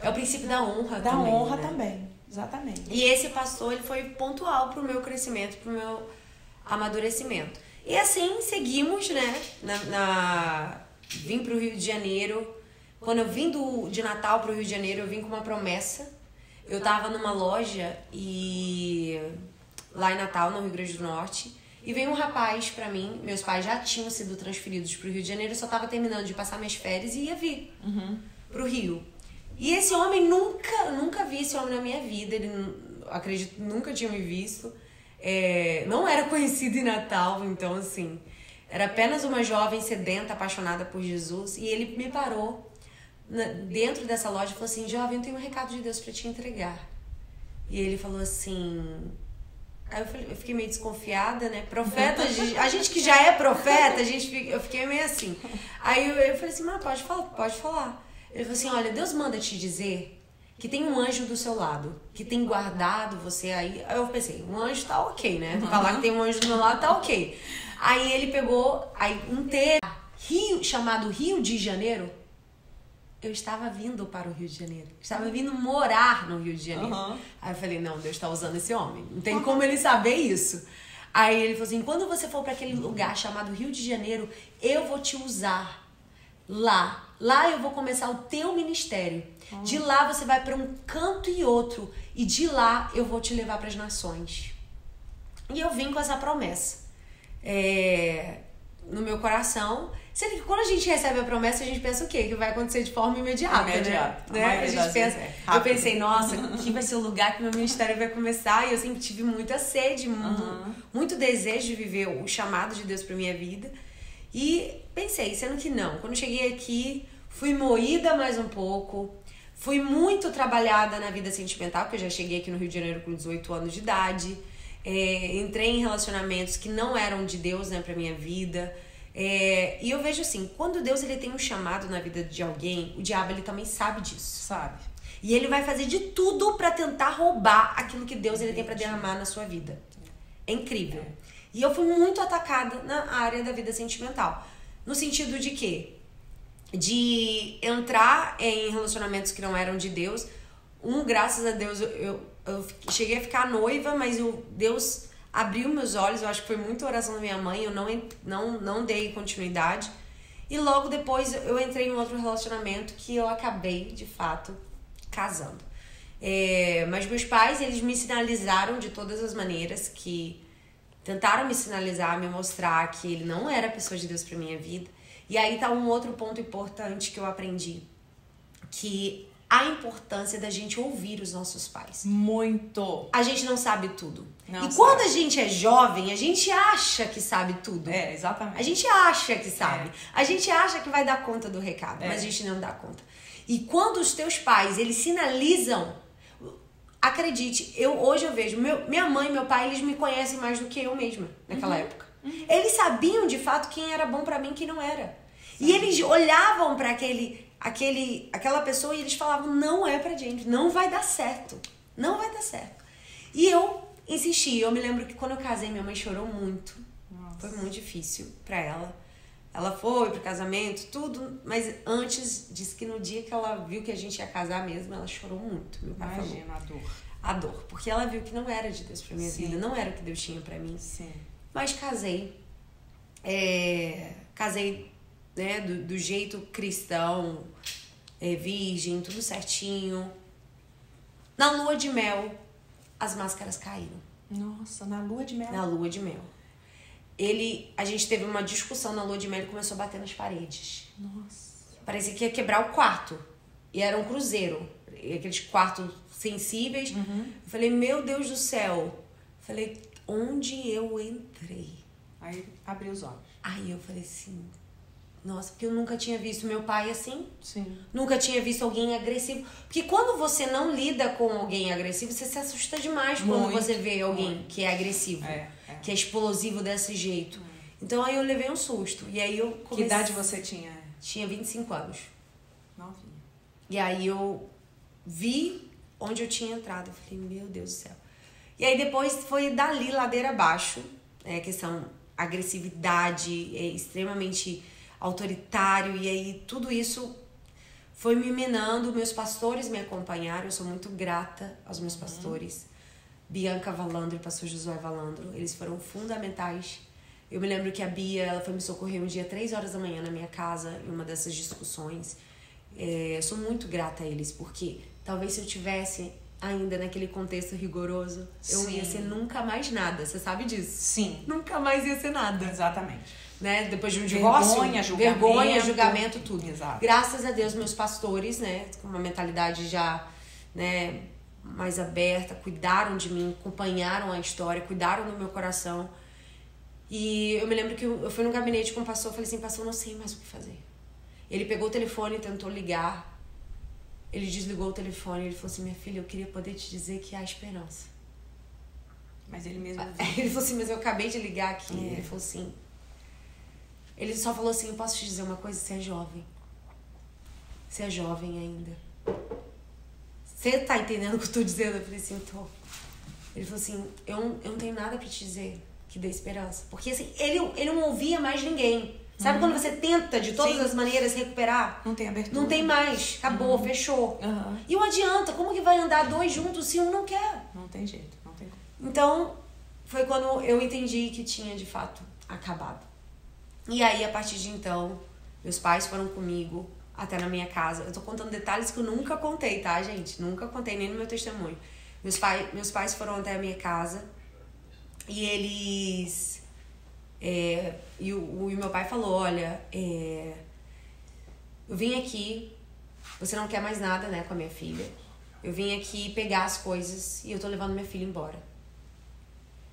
É o princípio da honra também. Da honra né? também, exatamente. E esse pastor, ele foi pontual pro meu crescimento, pro meu amadurecimento. E assim, seguimos, né? Vim pro Rio de Janeiro. Quando eu vim de Natal pro Rio de Janeiro, eu vim com uma promessa. Eu tava numa loja lá em Natal, no Rio Grande do Norte, e veio um rapaz pra mim. Meus pais já tinham sido transferidos pro Rio de Janeiro, eu só tava terminando de passar minhas férias e ia vir pro Rio. E esse homem, nunca vi esse homem na minha vida, ele, acredito, nunca tinha me visto. Não era conhecido em Natal, então assim, era apenas uma jovem sedenta, apaixonada por Jesus, e ele me parou dentro dessa loja e falou assim: jovem, eu tenho um recado de Deus pra te entregar. E ele falou assim... Aí eu fiquei meio desconfiada, né? Profeta, a gente que já é profeta, eu fiquei meio assim. Aí eu falei assim: mas pode falar. Ele falou assim: olha, Deus manda te dizer que tem um anjo do seu lado, que tem guardado você aí. Aí eu pensei, um anjo tá ok, né? Falar que tem um anjo do meu lado tá ok. Aí ele pegou um termo chamado Rio de Janeiro. Eu estava vindo para o Rio de Janeiro. Estava vindo morar no Rio de Janeiro. Aí eu falei, não, Deus tá usando esse homem. Não tem como ele saber isso. Aí ele falou assim, quando você for para aquele lugar chamado Rio de Janeiro, eu vou te usar lá. Lá eu vou começar o teu ministério. De lá você vai para um canto e outro. E de lá eu vou te levar para as nações. E eu vim com essa promessa no meu coração. Sendo que quando a gente recebe a promessa, a gente pensa o quê? Que vai acontecer de forma imediata, né? A gente pensa, eu pensei, nossa, aqui vai ser o lugar que meu ministério vai começar. E eu sempre tive muita sede, muito desejo de viver o chamado de Deus para minha vida. E pensei, sendo que não. Quando cheguei aqui, fui moída mais um pouco. Fui muito trabalhada na vida sentimental, porque eu já cheguei aqui no Rio de Janeiro com 18 anos de idade. Entrei em relacionamentos que não eram de Deus, né, pra minha vida. E eu vejo assim, quando Deus ele tem um chamado na vida de alguém, o diabo ele também sabe disso. Sabe. E ele vai fazer de tudo pra tentar roubar aquilo que Deus ele tem pra derramar na sua vida. É incrível. E eu fui muito atacada na área da vida sentimental. No sentido de quê? De entrar em relacionamentos que não eram de Deus. Graças a Deus, eu cheguei a ficar noiva, mas Deus abriu meus olhos. Eu acho que foi muita oração da minha mãe. Eu não dei continuidade. E logo depois eu entrei em outro relacionamento que eu acabei, de fato, casando. Mas meus pais, eles me sinalizaram de todas as maneiras, que tentaram me sinalizar, me mostrar que ele não era a pessoa de Deus pra minha vida. E aí tá um outro ponto importante que eu aprendi, que a importância da gente ouvir os nossos pais. Muito. A gente não sabe tudo. Não sabe. Quando a gente é jovem, a gente acha que sabe tudo. Exatamente. A gente acha que sabe. A gente acha que vai dar conta do recado, mas a gente não dá conta. E quando os teus pais, eles sinalizam, acredite, hoje eu vejo, minha mãe e meu pai, eles me conhecem mais do que eu mesma, naquela época. Eles sabiam de fato quem era bom pra mim e quem não era. E eles olhavam pra aquela pessoa e eles falavam, não é pra gente, não vai dar certo. Não vai dar certo. E eu insisti. Eu me lembro que quando eu casei, minha mãe chorou muito. Nossa. Foi muito difícil pra ela. Ela foi pro casamento, tudo, mas antes disse que no dia que ela viu que a gente ia casar mesmo, ela chorou muito. Meu pai Imagina falou. A dor. Porque ela viu que não era de Deus pra minha vida, não era o que Deus tinha pra mim. Sim. Mas casei. Casei, né, do jeito cristão, virgem, tudo certinho. Na lua de mel, as máscaras caíram. Nossa, na lua de mel? Na lua de mel. A gente teve uma discussão na lua de mel e começou a bater nas paredes. Nossa. Parecia que ia quebrar o quarto. E era um cruzeiro. Aqueles quartos sensíveis. Eu falei, meu Deus do céu. Falei, onde eu entrei? Aí abriu os olhos. Aí eu falei assim, nossa, porque eu nunca tinha visto meu pai assim. Sim. Nunca tinha visto alguém agressivo. Porque quando você não lida com alguém agressivo, você se assusta demais quando você vê alguém que é agressivo. Que é explosivo desse jeito. Então aí eu levei um susto. E aí eu comecei... Que idade você tinha? Tinha 25 anos. Novinha. E aí eu vi onde eu tinha entrado. Eu falei, meu Deus do céu. E aí depois foi dali, ladeira abaixo. Questão agressividade, extremamente autoritário. E aí tudo isso foi me minando. Meus pastores me acompanharam. Eu sou muito grata aos meus pastores. Bianca Valandro e pastor Josué Valandro. Eles foram fundamentais. Eu me lembro que a Bia, ela foi me socorrer um dia 3 horas da manhã na minha casa, em uma dessas discussões. Eu sou muito grata a eles, porque talvez se eu tivesse ainda naquele contexto rigoroso, eu ia ser nunca mais nada. Você sabe disso? Sim. Nunca mais ia ser nada. Exatamente. Né? Depois de um divórcio, vergonha, julgamento, tudo. Exato. Graças a Deus, meus pastores, né, com uma mentalidade já, né, mais aberta, cuidaram de mim, acompanharam a história, cuidaram do meu coração. E eu me lembro que eu fui no gabinete com o pastor, falei assim, pastor, eu não sei mais o que fazer. Ele pegou o telefone e tentou ligar. Ele desligou o telefone e ele falou assim, minha filha, eu queria poder te dizer que há esperança. Mas ele mesmo... Ele falou assim, mas eu acabei de ligar aqui. Ele falou assim... Ele só falou assim, eu posso te dizer uma coisa, você é jovem. Você é jovem ainda. você tá entendendo o que eu tô dizendo? Eu falei assim, tô. Ele falou assim, eu não tenho nada pra te dizer que dê esperança. Porque assim, ele não ouvia mais ninguém. Sabe quando você tenta de todas as maneiras recuperar? Não tem abertura. Não tem mais. Acabou, fechou. E não adianta. Como que vai andar dois juntos se um não quer? Não tem jeito, não tem como. Então, foi quando eu entendi que tinha, de fato, acabado. E aí, a partir de então, meus pais foram comigo até na minha casa. Eu tô contando detalhes que eu nunca contei, tá, gente? Nunca contei nem no meu testemunho. Meus pais foram até a minha casa e eles... E o meu pai falou, olha, eu vim aqui, você não quer mais nada, né, com a minha filha. Eu vim aqui pegar as coisas e eu tô levando minha filha embora.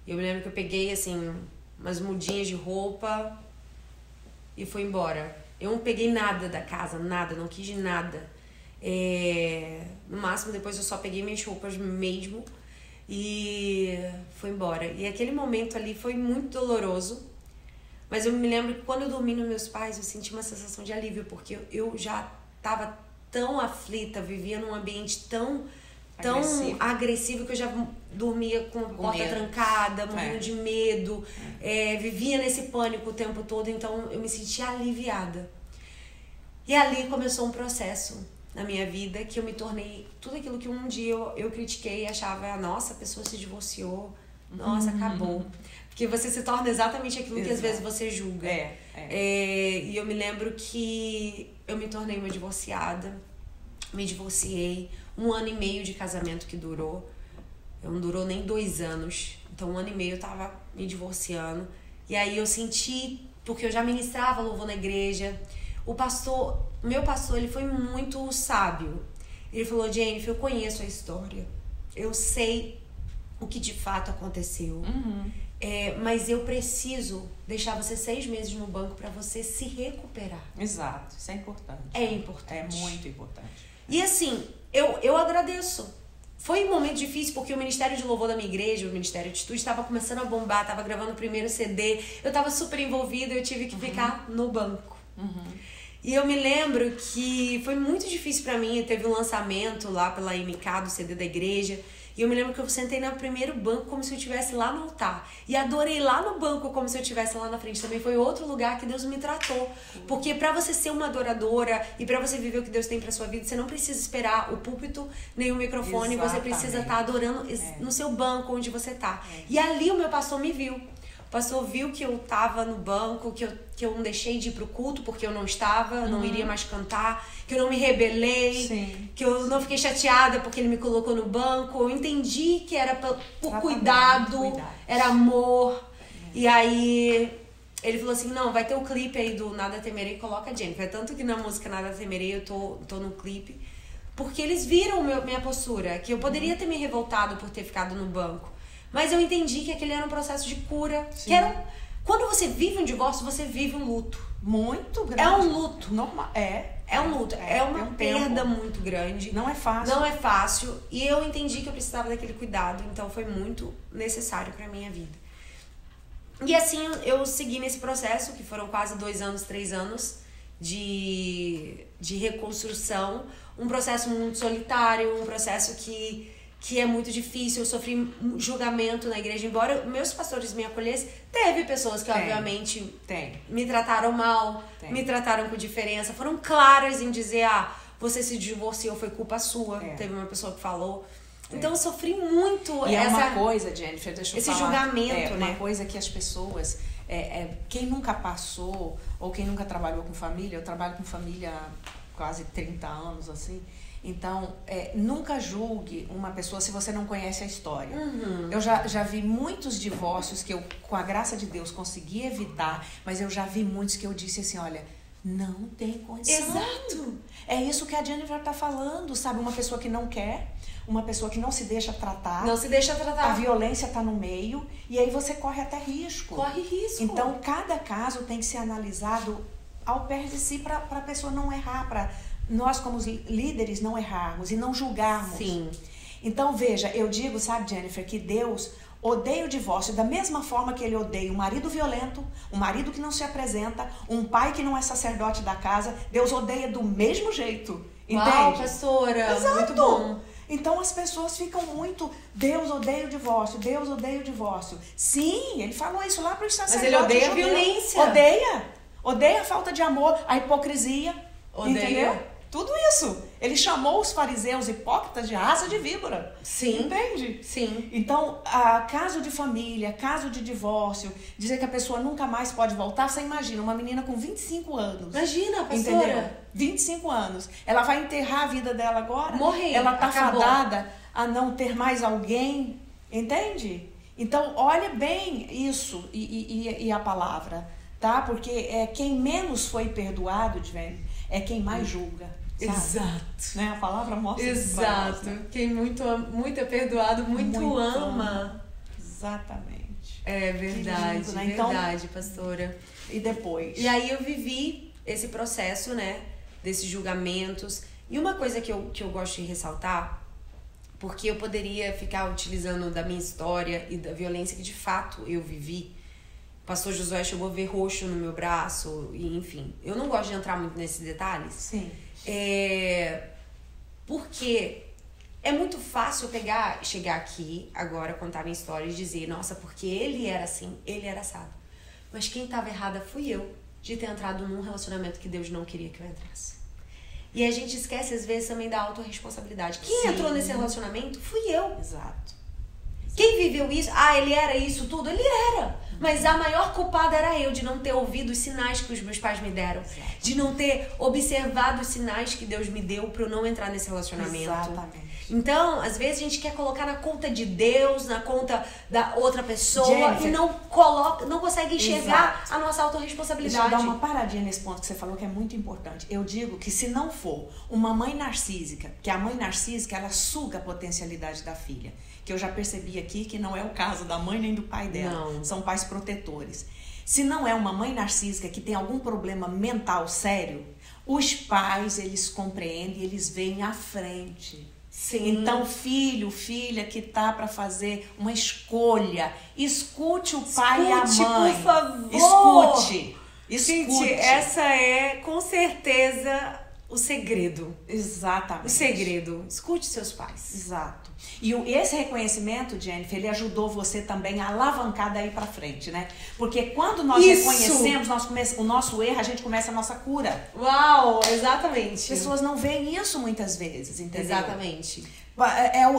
Eu me lembro que eu peguei, assim, umas mudinhas de roupa e fui embora. Eu não peguei nada da casa, nada, não quis de nada. No máximo, depois eu só peguei minhas roupas mesmo e fui embora. E aquele momento ali foi muito doloroso. Mas eu me lembro que quando eu dormi nos meus pais, eu senti uma sensação de alívio, porque eu já estava tão aflita, vivia num ambiente tão agressivo que eu já dormia com a porta trancada, morrendo de medo, vivia nesse pânico o tempo todo, então eu me sentia aliviada. E ali começou um processo na minha vida que eu me tornei tudo aquilo que um dia eu critiquei e achava, nossa, a pessoa se divorciou, nossa, acabou. Porque você se torna exatamente aquilo que às vezes você julga. E eu me lembro que eu me tornei uma divorciada, me divorciei, 1 ano e meio de casamento que durou. Não durou nem 2 anos. Então 1 ano e meio eu tava me divorciando. E aí eu senti, porque eu já ministrava louvor na igreja. Meu pastor, ele foi muito sábio. Ele falou, Jennifer, eu conheço a história. Eu sei o que de fato aconteceu. Mas eu preciso deixar você 6 meses no banco para você se recuperar. Exato, isso é importante. É importante. É muito importante. E assim, eu agradeço. Foi um momento difícil porque o Ministério de Louvor da minha igreja, o Ministério de Estúdio, estava começando a bombar, estava gravando o primeiro CD, eu estava super envolvida, eu tive que ficar no banco. E eu me lembro que foi muito difícil para mim, teve um lançamento lá pela MK do CD da igreja, e eu me lembro que eu sentei no primeiro banco como se eu estivesse lá no altar. E adorei lá no banco como se eu estivesse lá na frente. Também foi outro lugar que Deus me tratou. Porque pra você ser uma adoradora e pra você viver o que Deus tem pra sua vida, você não precisa esperar o púlpito nem o microfone. Exatamente. Você precisa estar adorando no seu banco, onde você tá. E ali o meu pastor me viu. O pastor viu que eu tava no banco, que eu não deixei de ir pro culto porque eu não estava, não iria mais cantar, que eu não me rebelei, que eu não fiquei chateada porque ele me colocou no banco. Eu entendi que era por cuidado, era amor. E aí ele falou assim, não, vai ter o clipe aí do Nada Temerei, coloca a Jennifer. Tanto que na música Nada Temerei eu tô no clipe. Porque eles viram minha postura, que eu poderia ter me revoltado por ter ficado no banco. Mas eu entendi que aquele era um processo de cura. Que quando você vive um divórcio, você vive um luto. Muito grande. É um luto. Normal. É um luto. É uma perda muito grande. Não é fácil. Não é fácil. E eu entendi que eu precisava daquele cuidado. Então foi muito necessário pra minha vida. E assim eu segui nesse processo, que foram quase 2 anos, 3 anos de reconstrução. Um processo muito solitário, um processo que é muito difícil. Eu sofri julgamento na igreja, embora meus pastores me acolhessem, teve pessoas que obviamente me trataram mal, me trataram com diferença, foram claras em dizer, você se divorciou, foi culpa sua. Teve uma pessoa que falou. Então eu sofri muito. E é uma coisa, Jennifer, deixa eu falar. Esse julgamento, né? Uma coisa que as pessoas, quem nunca passou ou quem nunca trabalhou com família, eu trabalho com família há quase 30 anos, assim. Então, nunca julgue uma pessoa se você não conhece a história. Eu já vi muitos divórcios que eu, com a graça de Deus, consegui evitar, mas eu já vi muitos que eu disse assim, olha, não tem condição. Exato. É isso que a Jennifer tá falando, sabe? Uma pessoa que não quer, uma pessoa que não se deixa tratar. Não se deixa tratar. A violência tá no meio e aí você corre até risco. Corre risco. Então, cada caso tem que ser analisado ao pé de si para a pessoa não errar, para nós como líderes não errarmos e não julgarmos. Sim. Então, veja, eu digo, sabe, Jennifer, que Deus odeia o divórcio da mesma forma que ele odeia um marido violento, um marido que não se apresenta, um pai que não é sacerdote da casa. Deus odeia do mesmo jeito. Entende? Uau, pastora, Exato. muito bom. Então as pessoas ficam muito, Deus odeia o divórcio, Deus odeia o divórcio. Sim, ele falou isso lá para os sacerdotes. Mas ele odeia a violência. Odeia a falta de amor, a hipocrisia. Odeia. Entendeu? Tudo isso. Ele chamou os fariseus hipócritas de raça de víbora. Sim. Entende? Sim. Então, caso de família, caso de divórcio, dizer que a pessoa nunca mais pode voltar, você imagina, uma menina com 25 anos. Imagina, pastora. Entendeu? 25 anos. Ela vai enterrar a vida dela agora. Morrer. Ela tá acabou. fadada a não ter mais alguém. Entende? Então, olha bem isso e a palavra, tá? Porque quem menos foi perdoado, é quem mais julga. Sabe? Exato. Né? A palavra mostra. Exato. Né? Quem muito é perdoado, muito ama. Exatamente. É verdade, lindo, né? Verdade, então, pastora. E depois? E aí eu vivi esse processo, né? Desses julgamentos. E uma coisa que eu gosto de ressaltar, porque eu poderia ficar utilizando da minha história e da violência que de fato eu vivi. O pastor Josué chegou a ver roxo no meu braço, e enfim. Eu não gosto de entrar muito nesses detalhes. Sim. Porque é muito fácil chegar aqui agora, contar minha história e dizer, nossa, porque ele era assim, ele era assado. Mas quem estava errada fui eu, de ter entrado num relacionamento que Deus não queria que eu entrasse. E a gente esquece às vezes também da autorresponsabilidade. Quem entrou nesse relacionamento fui eu. Exato. Quem viveu isso? Ele era isso tudo? Ele era. Mas a maior culpada era eu, de não ter ouvido os sinais que os meus pais me deram. Exato. De não ter observado os sinais que Deus me deu para eu não entrar nesse relacionamento. Exatamente. Então, às vezes a gente quer colocar na conta de Deus, na conta da outra pessoa, Jennifer, e não consegue enxergar a nossa autorresponsabilidade. Deixa eu dar uma paradinha nesse ponto que você falou, que é muito importante. Eu digo que se não for uma mãe narcísica, que a mãe narcísica, ela suga a potencialidade da filha. Que eu já percebi aqui que não é o caso da mãe nem do pai dela. Não. São pais protetores. Se não é uma mãe narcísica que tem algum problema mental sério, os pais, eles compreendem, eles veem à frente. Sim. Então, filho, filha que tá para fazer uma escolha, escute o pai e a mãe. Por favor. Escute. Gente, essa é com certeza o segredo. Exatamente. O segredo. Escute seus pais. Exato. E esse reconhecimento, Jennifer, ele ajudou você também a alavancar daí pra frente, né? Porque quando nós reconhecemos o nosso erro, a gente começa a nossa cura. Uau, exatamente. As pessoas não veem isso muitas vezes, entendeu? Exatamente.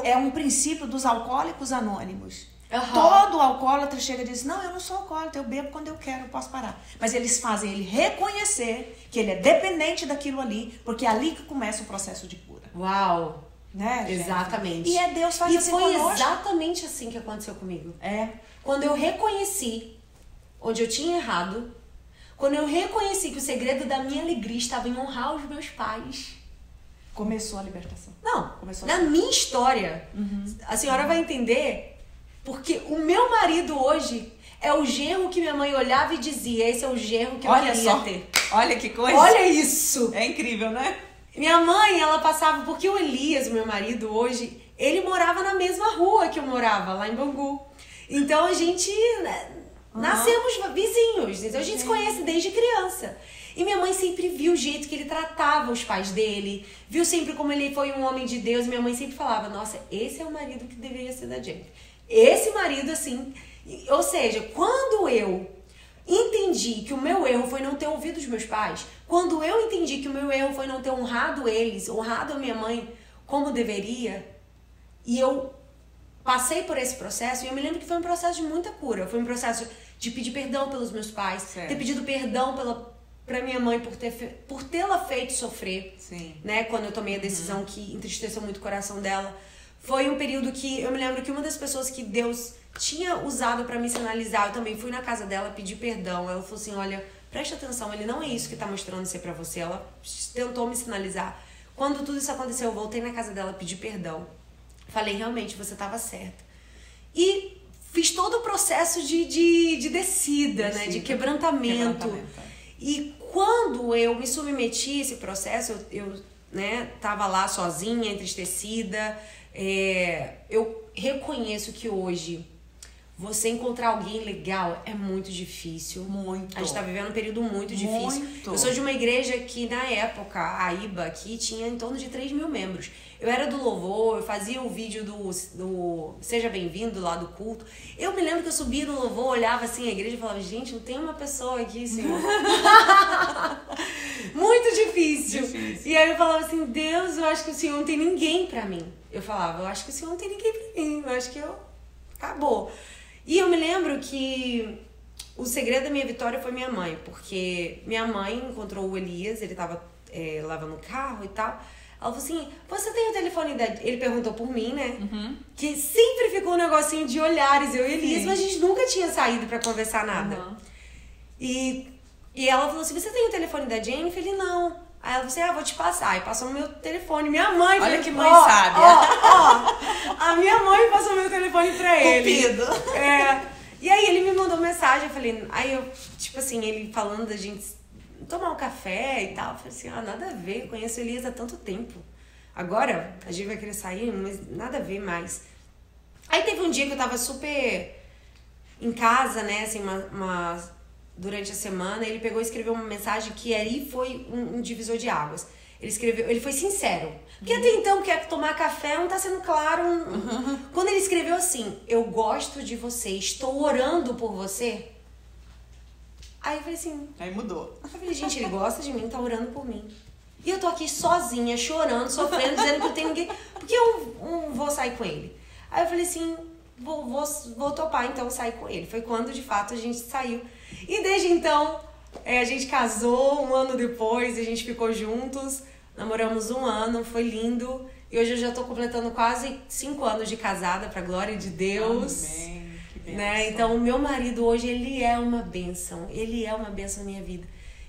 É um princípio dos alcoólicos anônimos. Uhum. Todo alcoólatra chega e diz, não, eu não sou alcoólatra, eu bebo quando eu quero, eu posso parar. Mas eles fazem ele reconhecer que ele é dependente daquilo ali, porque é ali que começa o processo de cura. Uau! Né, exatamente. E Deus faz assim conosco. E foi exatamente assim que aconteceu comigo. Quando eu reconheci onde eu tinha errado, quando eu reconheci que o segredo da minha alegria estava em honrar os meus pais. Começou a libertação. Não, na minha história, a senhora vai entender, porque o meu marido hoje é o genro que minha mãe olhava e dizia, esse é o genro que eu queria ter. Olha que coisa. Olha isso. É incrível, né? Minha mãe, ela passava, porque o Elias, o meu marido hoje, ele morava na mesma rua que eu morava, lá em Bangu. Então a gente, nascemos vizinhos, então a gente se conhece desde criança. E minha mãe sempre viu o jeito que ele tratava os pais dele, viu sempre como ele foi um homem de Deus. Minha mãe sempre falava, nossa, esse é o marido que deveria ser da gente. Esse marido, assim, ou seja, quando eu entendi que o meu erro foi não ter ouvido os meus pais, quando eu entendi que o meu erro foi não ter honrado eles, honrado a minha mãe como deveria, e eu passei por esse processo, e eu me lembro que foi um processo de muita cura, foi um processo de pedir perdão pelos meus pais, ter pedido perdão pra minha mãe por tê-la feito sofrer. Sim. Né, quando eu tomei a decisão que entristeceu muito o coração dela. Foi um período que eu me lembro que uma das pessoas que Deus tinha usado pra me sinalizar, eu também fui na casa dela pedir perdão. Ela falou assim, olha, preste atenção, ele não é isso que tá mostrando ser pra você. Ela tentou me sinalizar. Quando tudo isso aconteceu, eu voltei na casa dela, pedi perdão. Falei, realmente, você tava certa. E fiz todo o processo de descida, né, de quebrantamento. E quando eu me submeti a esse processo, eu tava lá sozinha, entristecida. Eu reconheço que hoje você encontrar alguém legal é muito difícil. Muito. A gente tá vivendo um período muito difícil. Eu sou de uma igreja que, na época, a IBA aqui tinha em torno de 3 mil membros. Eu era do louvor, eu fazia o vídeo do Seja Bem-vindo lá do culto. Eu me lembro que eu subia no louvor, olhava assim a igreja e falava, gente, não tem uma pessoa aqui, Senhor. Muito difícil. E aí eu falava assim, Deus, eu acho que o Senhor não tem ninguém pra mim. Eu falava, eu acho que o Senhor não tem ninguém pra mim. Eu acho que acabou. E eu me lembro que o segredo da minha vitória foi minha mãe, porque minha mãe encontrou o Elias, ele tava lavando o carro e tal. Ela falou assim, você tem o telefone da... Ele perguntou por mim, né? Que sempre ficou um negocinho de olhares, eu e Elias, mas a gente nunca tinha saído pra conversar nada. E ela falou assim, você tem o telefone da Jennifer? Ele, não. Aí ela falou assim, vou te passar. Aí passou o meu telefone. Minha mãe... Olha que mãe sábia. A minha mãe passou meu telefone pra ele. Cupido. E aí ele me mandou mensagem, eu falei... Aí eu, tipo assim, ele falando da gente tomar um café e tal. Eu falei assim, nada a ver. Eu conheço o Elias há tanto tempo. Agora a gente vai querer sair, mas nada a ver mais. Aí teve um dia que eu tava super em casa, né? Assim, durante a semana, ele pegou e escreveu uma mensagem que aí foi um divisor de águas. Ele foi sincero. Porque até então, quer tomar café, não tá sendo claro. Quando ele escreveu assim, eu gosto de você, estou orando por você. Aí eu falei assim... Aí mudou. Eu falei, gente, ele gosta de mim, tá orando por mim. E eu tô aqui sozinha, chorando, sofrendo, dizendo que não tem ninguém... Por que eu não vou sair com ele? Aí eu falei assim, vou topar então sair com ele. Foi quando, de fato, a gente saiu. E desde então, a gente casou, 1 ano depois, a gente ficou juntos, namoramos 1 ano, foi lindo. E hoje eu já tô completando quase 5 anos de casada, pra glória de Deus. Amém, que bênção. Né? Então, o meu marido hoje, ele é uma bênção. Ele é uma bênção na minha vida.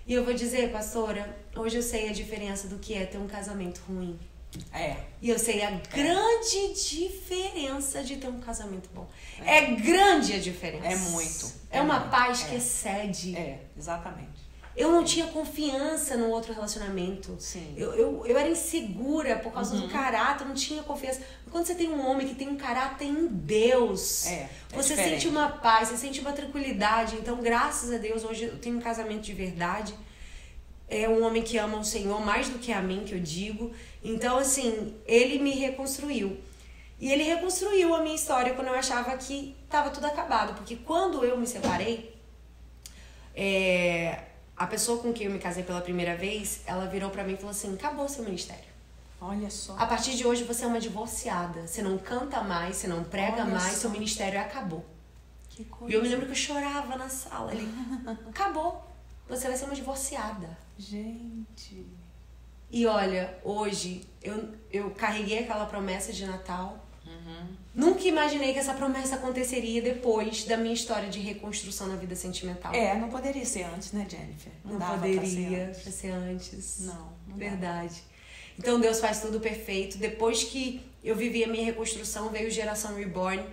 E eu vou dizer, pastora, hoje eu sei a diferença do que é ter um casamento ruim. E eu sei a grande diferença de ter um casamento bom. É grande a diferença. É muito. É uma paz que excede. Exatamente. Eu não tinha confiança no outro relacionamento. Sim. Eu era insegura por causa do caráter, não tinha confiança. Mas quando você tem um homem que tem um caráter em Deus, você sente uma paz, você sente uma tranquilidade. Então, graças a Deus, hoje eu tenho um casamento de verdade. É um homem que ama o Senhor mais do que a mim, que eu digo. Então, assim, ele me reconstruiu. E ele reconstruiu a minha história quando eu achava que estava tudo acabado. Porque quando eu me separei, a pessoa com quem eu me casei pela primeira vez, ela virou pra mim e falou assim, acabou seu ministério. Olha só. A partir de hoje você é uma divorciada. Você não canta mais, você não prega mais, seu ministério acabou. Que coisa. E eu me lembro que eu chorava na sala. Ele, acabou. Você vai ser uma divorciada. Gente. E olha, hoje eu carreguei aquela promessa de Natal. Nunca imaginei que essa promessa aconteceria depois da minha história de reconstrução na vida sentimental. Não poderia ser antes, né, Jennifer? Não poderia ser antes. Não Verdade. Então Deus faz tudo perfeito. Depois que eu vivi a minha reconstrução, veio Geração Reborn,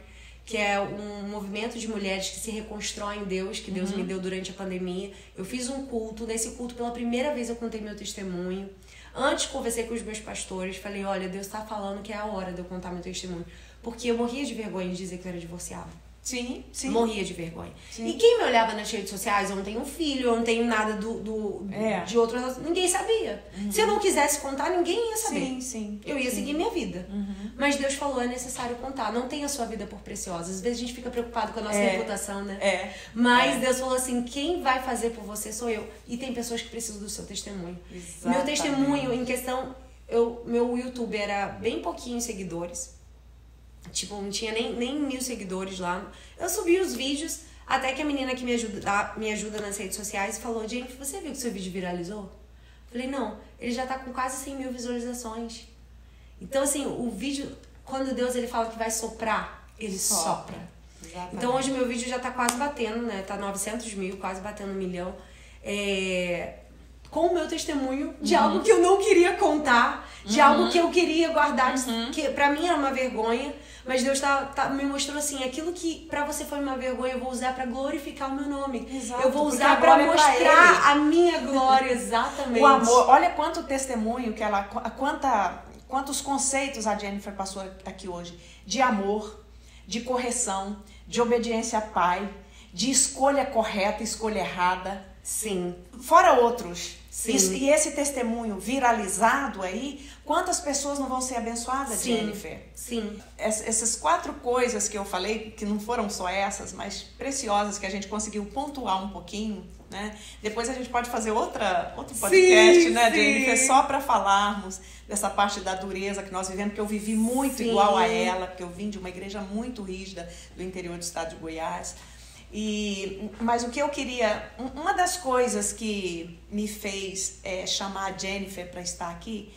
que é um movimento de mulheres que se reconstroem em Deus, que Deus me deu durante a pandemia. Eu fiz um culto, nesse culto pela primeira vez eu contei meu testemunho. Antes conversei com os meus pastores, falei, olha, Deus tá falando que é a hora de eu contar meu testemunho. Porque eu morria de vergonha de dizer que eu era divorciada. Sim. Morria de vergonha. Sim. E quem me olhava nas redes sociais, eu não tenho um filho, eu não tenho nada de outro relacionamento. Ninguém sabia. Se eu não quisesse contar, ninguém ia saber. Sim. Eu ia seguir minha vida. Mas Deus falou, é necessário contar. Não tenha a sua vida por preciosa. Às vezes a gente fica preocupado com a nossa reputação, né? Mas Deus falou assim, quem vai fazer por você sou eu. E tem pessoas que precisam do seu testemunho. Exatamente. Meu testemunho, em questão, meu YouTube era bem pouquinho seguidores. Tipo, não tinha nem 1000 seguidores lá. Eu subi os vídeos, até que a menina que me ajuda nas redes sociais falou, Jennifer, você viu que seu vídeo viralizou? Falei, não, ele já tá com quase 100 mil visualizações. Então, assim, o vídeo, quando Deus ele fala que vai soprar, ele sopra. Exatamente. Então, hoje meu vídeo já tá quase batendo, né? Tá 900 mil, quase batendo 1 milhão. Com o meu testemunho de algo que eu não queria contar, de algo que eu queria guardar, que pra mim era uma vergonha, mas Deus me mostrou assim, aquilo que pra você foi uma vergonha, eu vou usar pra glorificar o meu nome. Exato, eu vou usar pra mostrar a minha glória, exatamente. O amor, olha quanto testemunho que quantos conceitos a Jennifer passou aqui hoje, de amor, de correção, de obediência a pai, de escolha correta, escolha errada. Sim. Fora outros. Sim. E esse testemunho viralizado aí, quantas pessoas não vão ser abençoadas, Sim. Jennifer? Sim. Essas 4 coisas que eu falei, que não foram só essas, mas preciosas, que a gente conseguiu pontuar um pouquinho, né? Depois a gente pode fazer outro podcast, sim, né, sim. Jennifer? Só para falarmos dessa parte da dureza que nós vivemos, porque eu vivi muito sim. igual a ela, porque eu vim de uma igreja muito rígida do interior do estado de Goiás. Mas o que eu queria, uma das coisas que me fez chamar a Jennifer para estar aqui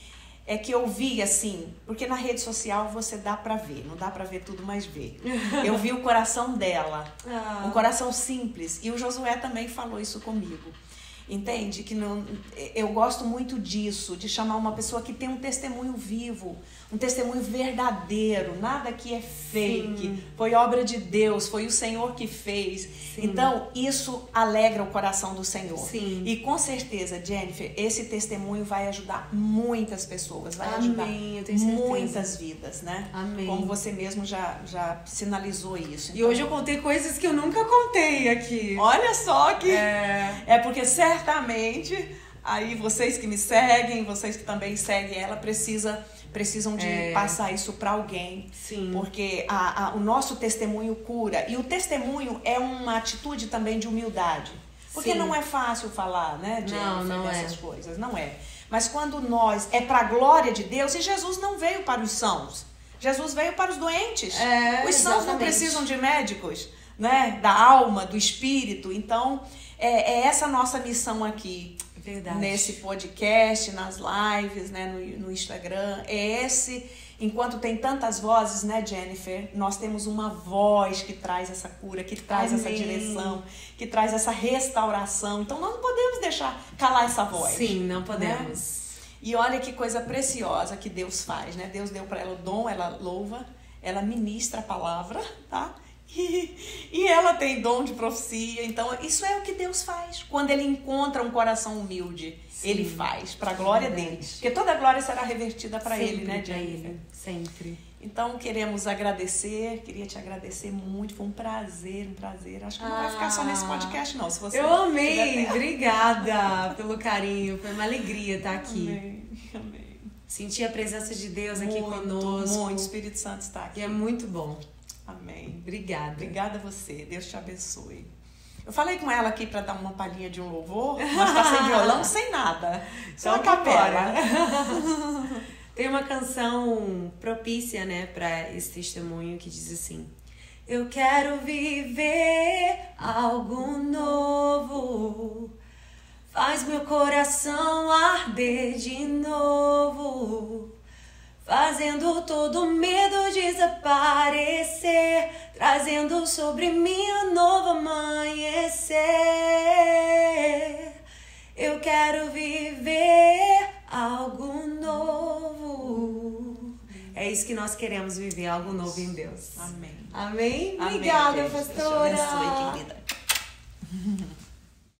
é que eu vi assim, porque na rede social você dá para ver, não dá para ver tudo, mas vê. Eu vi o coração dela, um coração simples, e o Josué também falou isso comigo. Entende? Que não, eu gosto muito disso, de chamar uma pessoa que tem um testemunho vivo, um testemunho verdadeiro, nada que é fake. Sim. Foi obra de Deus, foi o Senhor que fez. Sim. Então, isso alegra o coração do Senhor. Sim. E com certeza, Jennifer, esse testemunho vai ajudar muitas pessoas, vai ajudar muitas vidas, né? Amém. Como você mesmo já sinalizou isso. Então, e hoje eu contei coisas que eu nunca contei aqui. Olha só que... É porque certamente, aí vocês que me seguem, vocês que também seguem ela, precisam de passar isso para alguém. Sim. Porque o nosso testemunho cura. E o testemunho é uma atitude também de humildade. Porque não é fácil falar, né, Jennifer, não dessas coisas. Não é. Mas quando é para a glória de Deus, e Jesus não veio para os sãos. Jesus veio para os doentes. Os sãos não precisam de médicos, né? Da alma, do espírito. Então, é essa nossa missão aqui. Verdade. Nesse podcast, nas lives, né, no Instagram. Enquanto tem tantas vozes, né, Jennifer, nós temos uma voz que traz essa cura, que traz essa direção, que traz essa restauração. Então, nós não podemos deixar calar essa voz. Sim, não podemos. Né? E olha que coisa preciosa que Deus faz, né? Deus deu para ela o dom, ela louva, ela ministra a palavra, tá? E ela tem dom de profecia. Então, isso é o que Deus faz. Quando Ele encontra um coração humilde, Sim. Ele faz, para a glória dele. Porque toda a glória será revertida para Ele, né, Jennifer? Sempre. Então, queria te agradecer muito. Foi um prazer. Acho que não vai ficar só nesse podcast, não. Se você eu amei, obrigada pelo carinho. Foi uma alegria estar aqui. Amém. Sentir a presença de Deus aqui conosco. Muito, o Espírito Santo está aqui. E é muito bom. Amém. Obrigada. Obrigada a você. Deus te abençoe. Eu falei com ela aqui para dar uma palhinha de um louvor, mas tá sem violão, sem nada. Só a capela. Tem uma canção propícia, né, para esse testemunho que diz assim: eu quero viver algo novo, faz meu coração arder de novo, fazendo todo medo desaparecer, trazendo sobre mim um novo amanhecer. Eu quero viver algo novo. É isso que nós queremos viver, algo novo em Deus. Amém. Amém? Obrigada, pastora. Deus te abençoe, querida.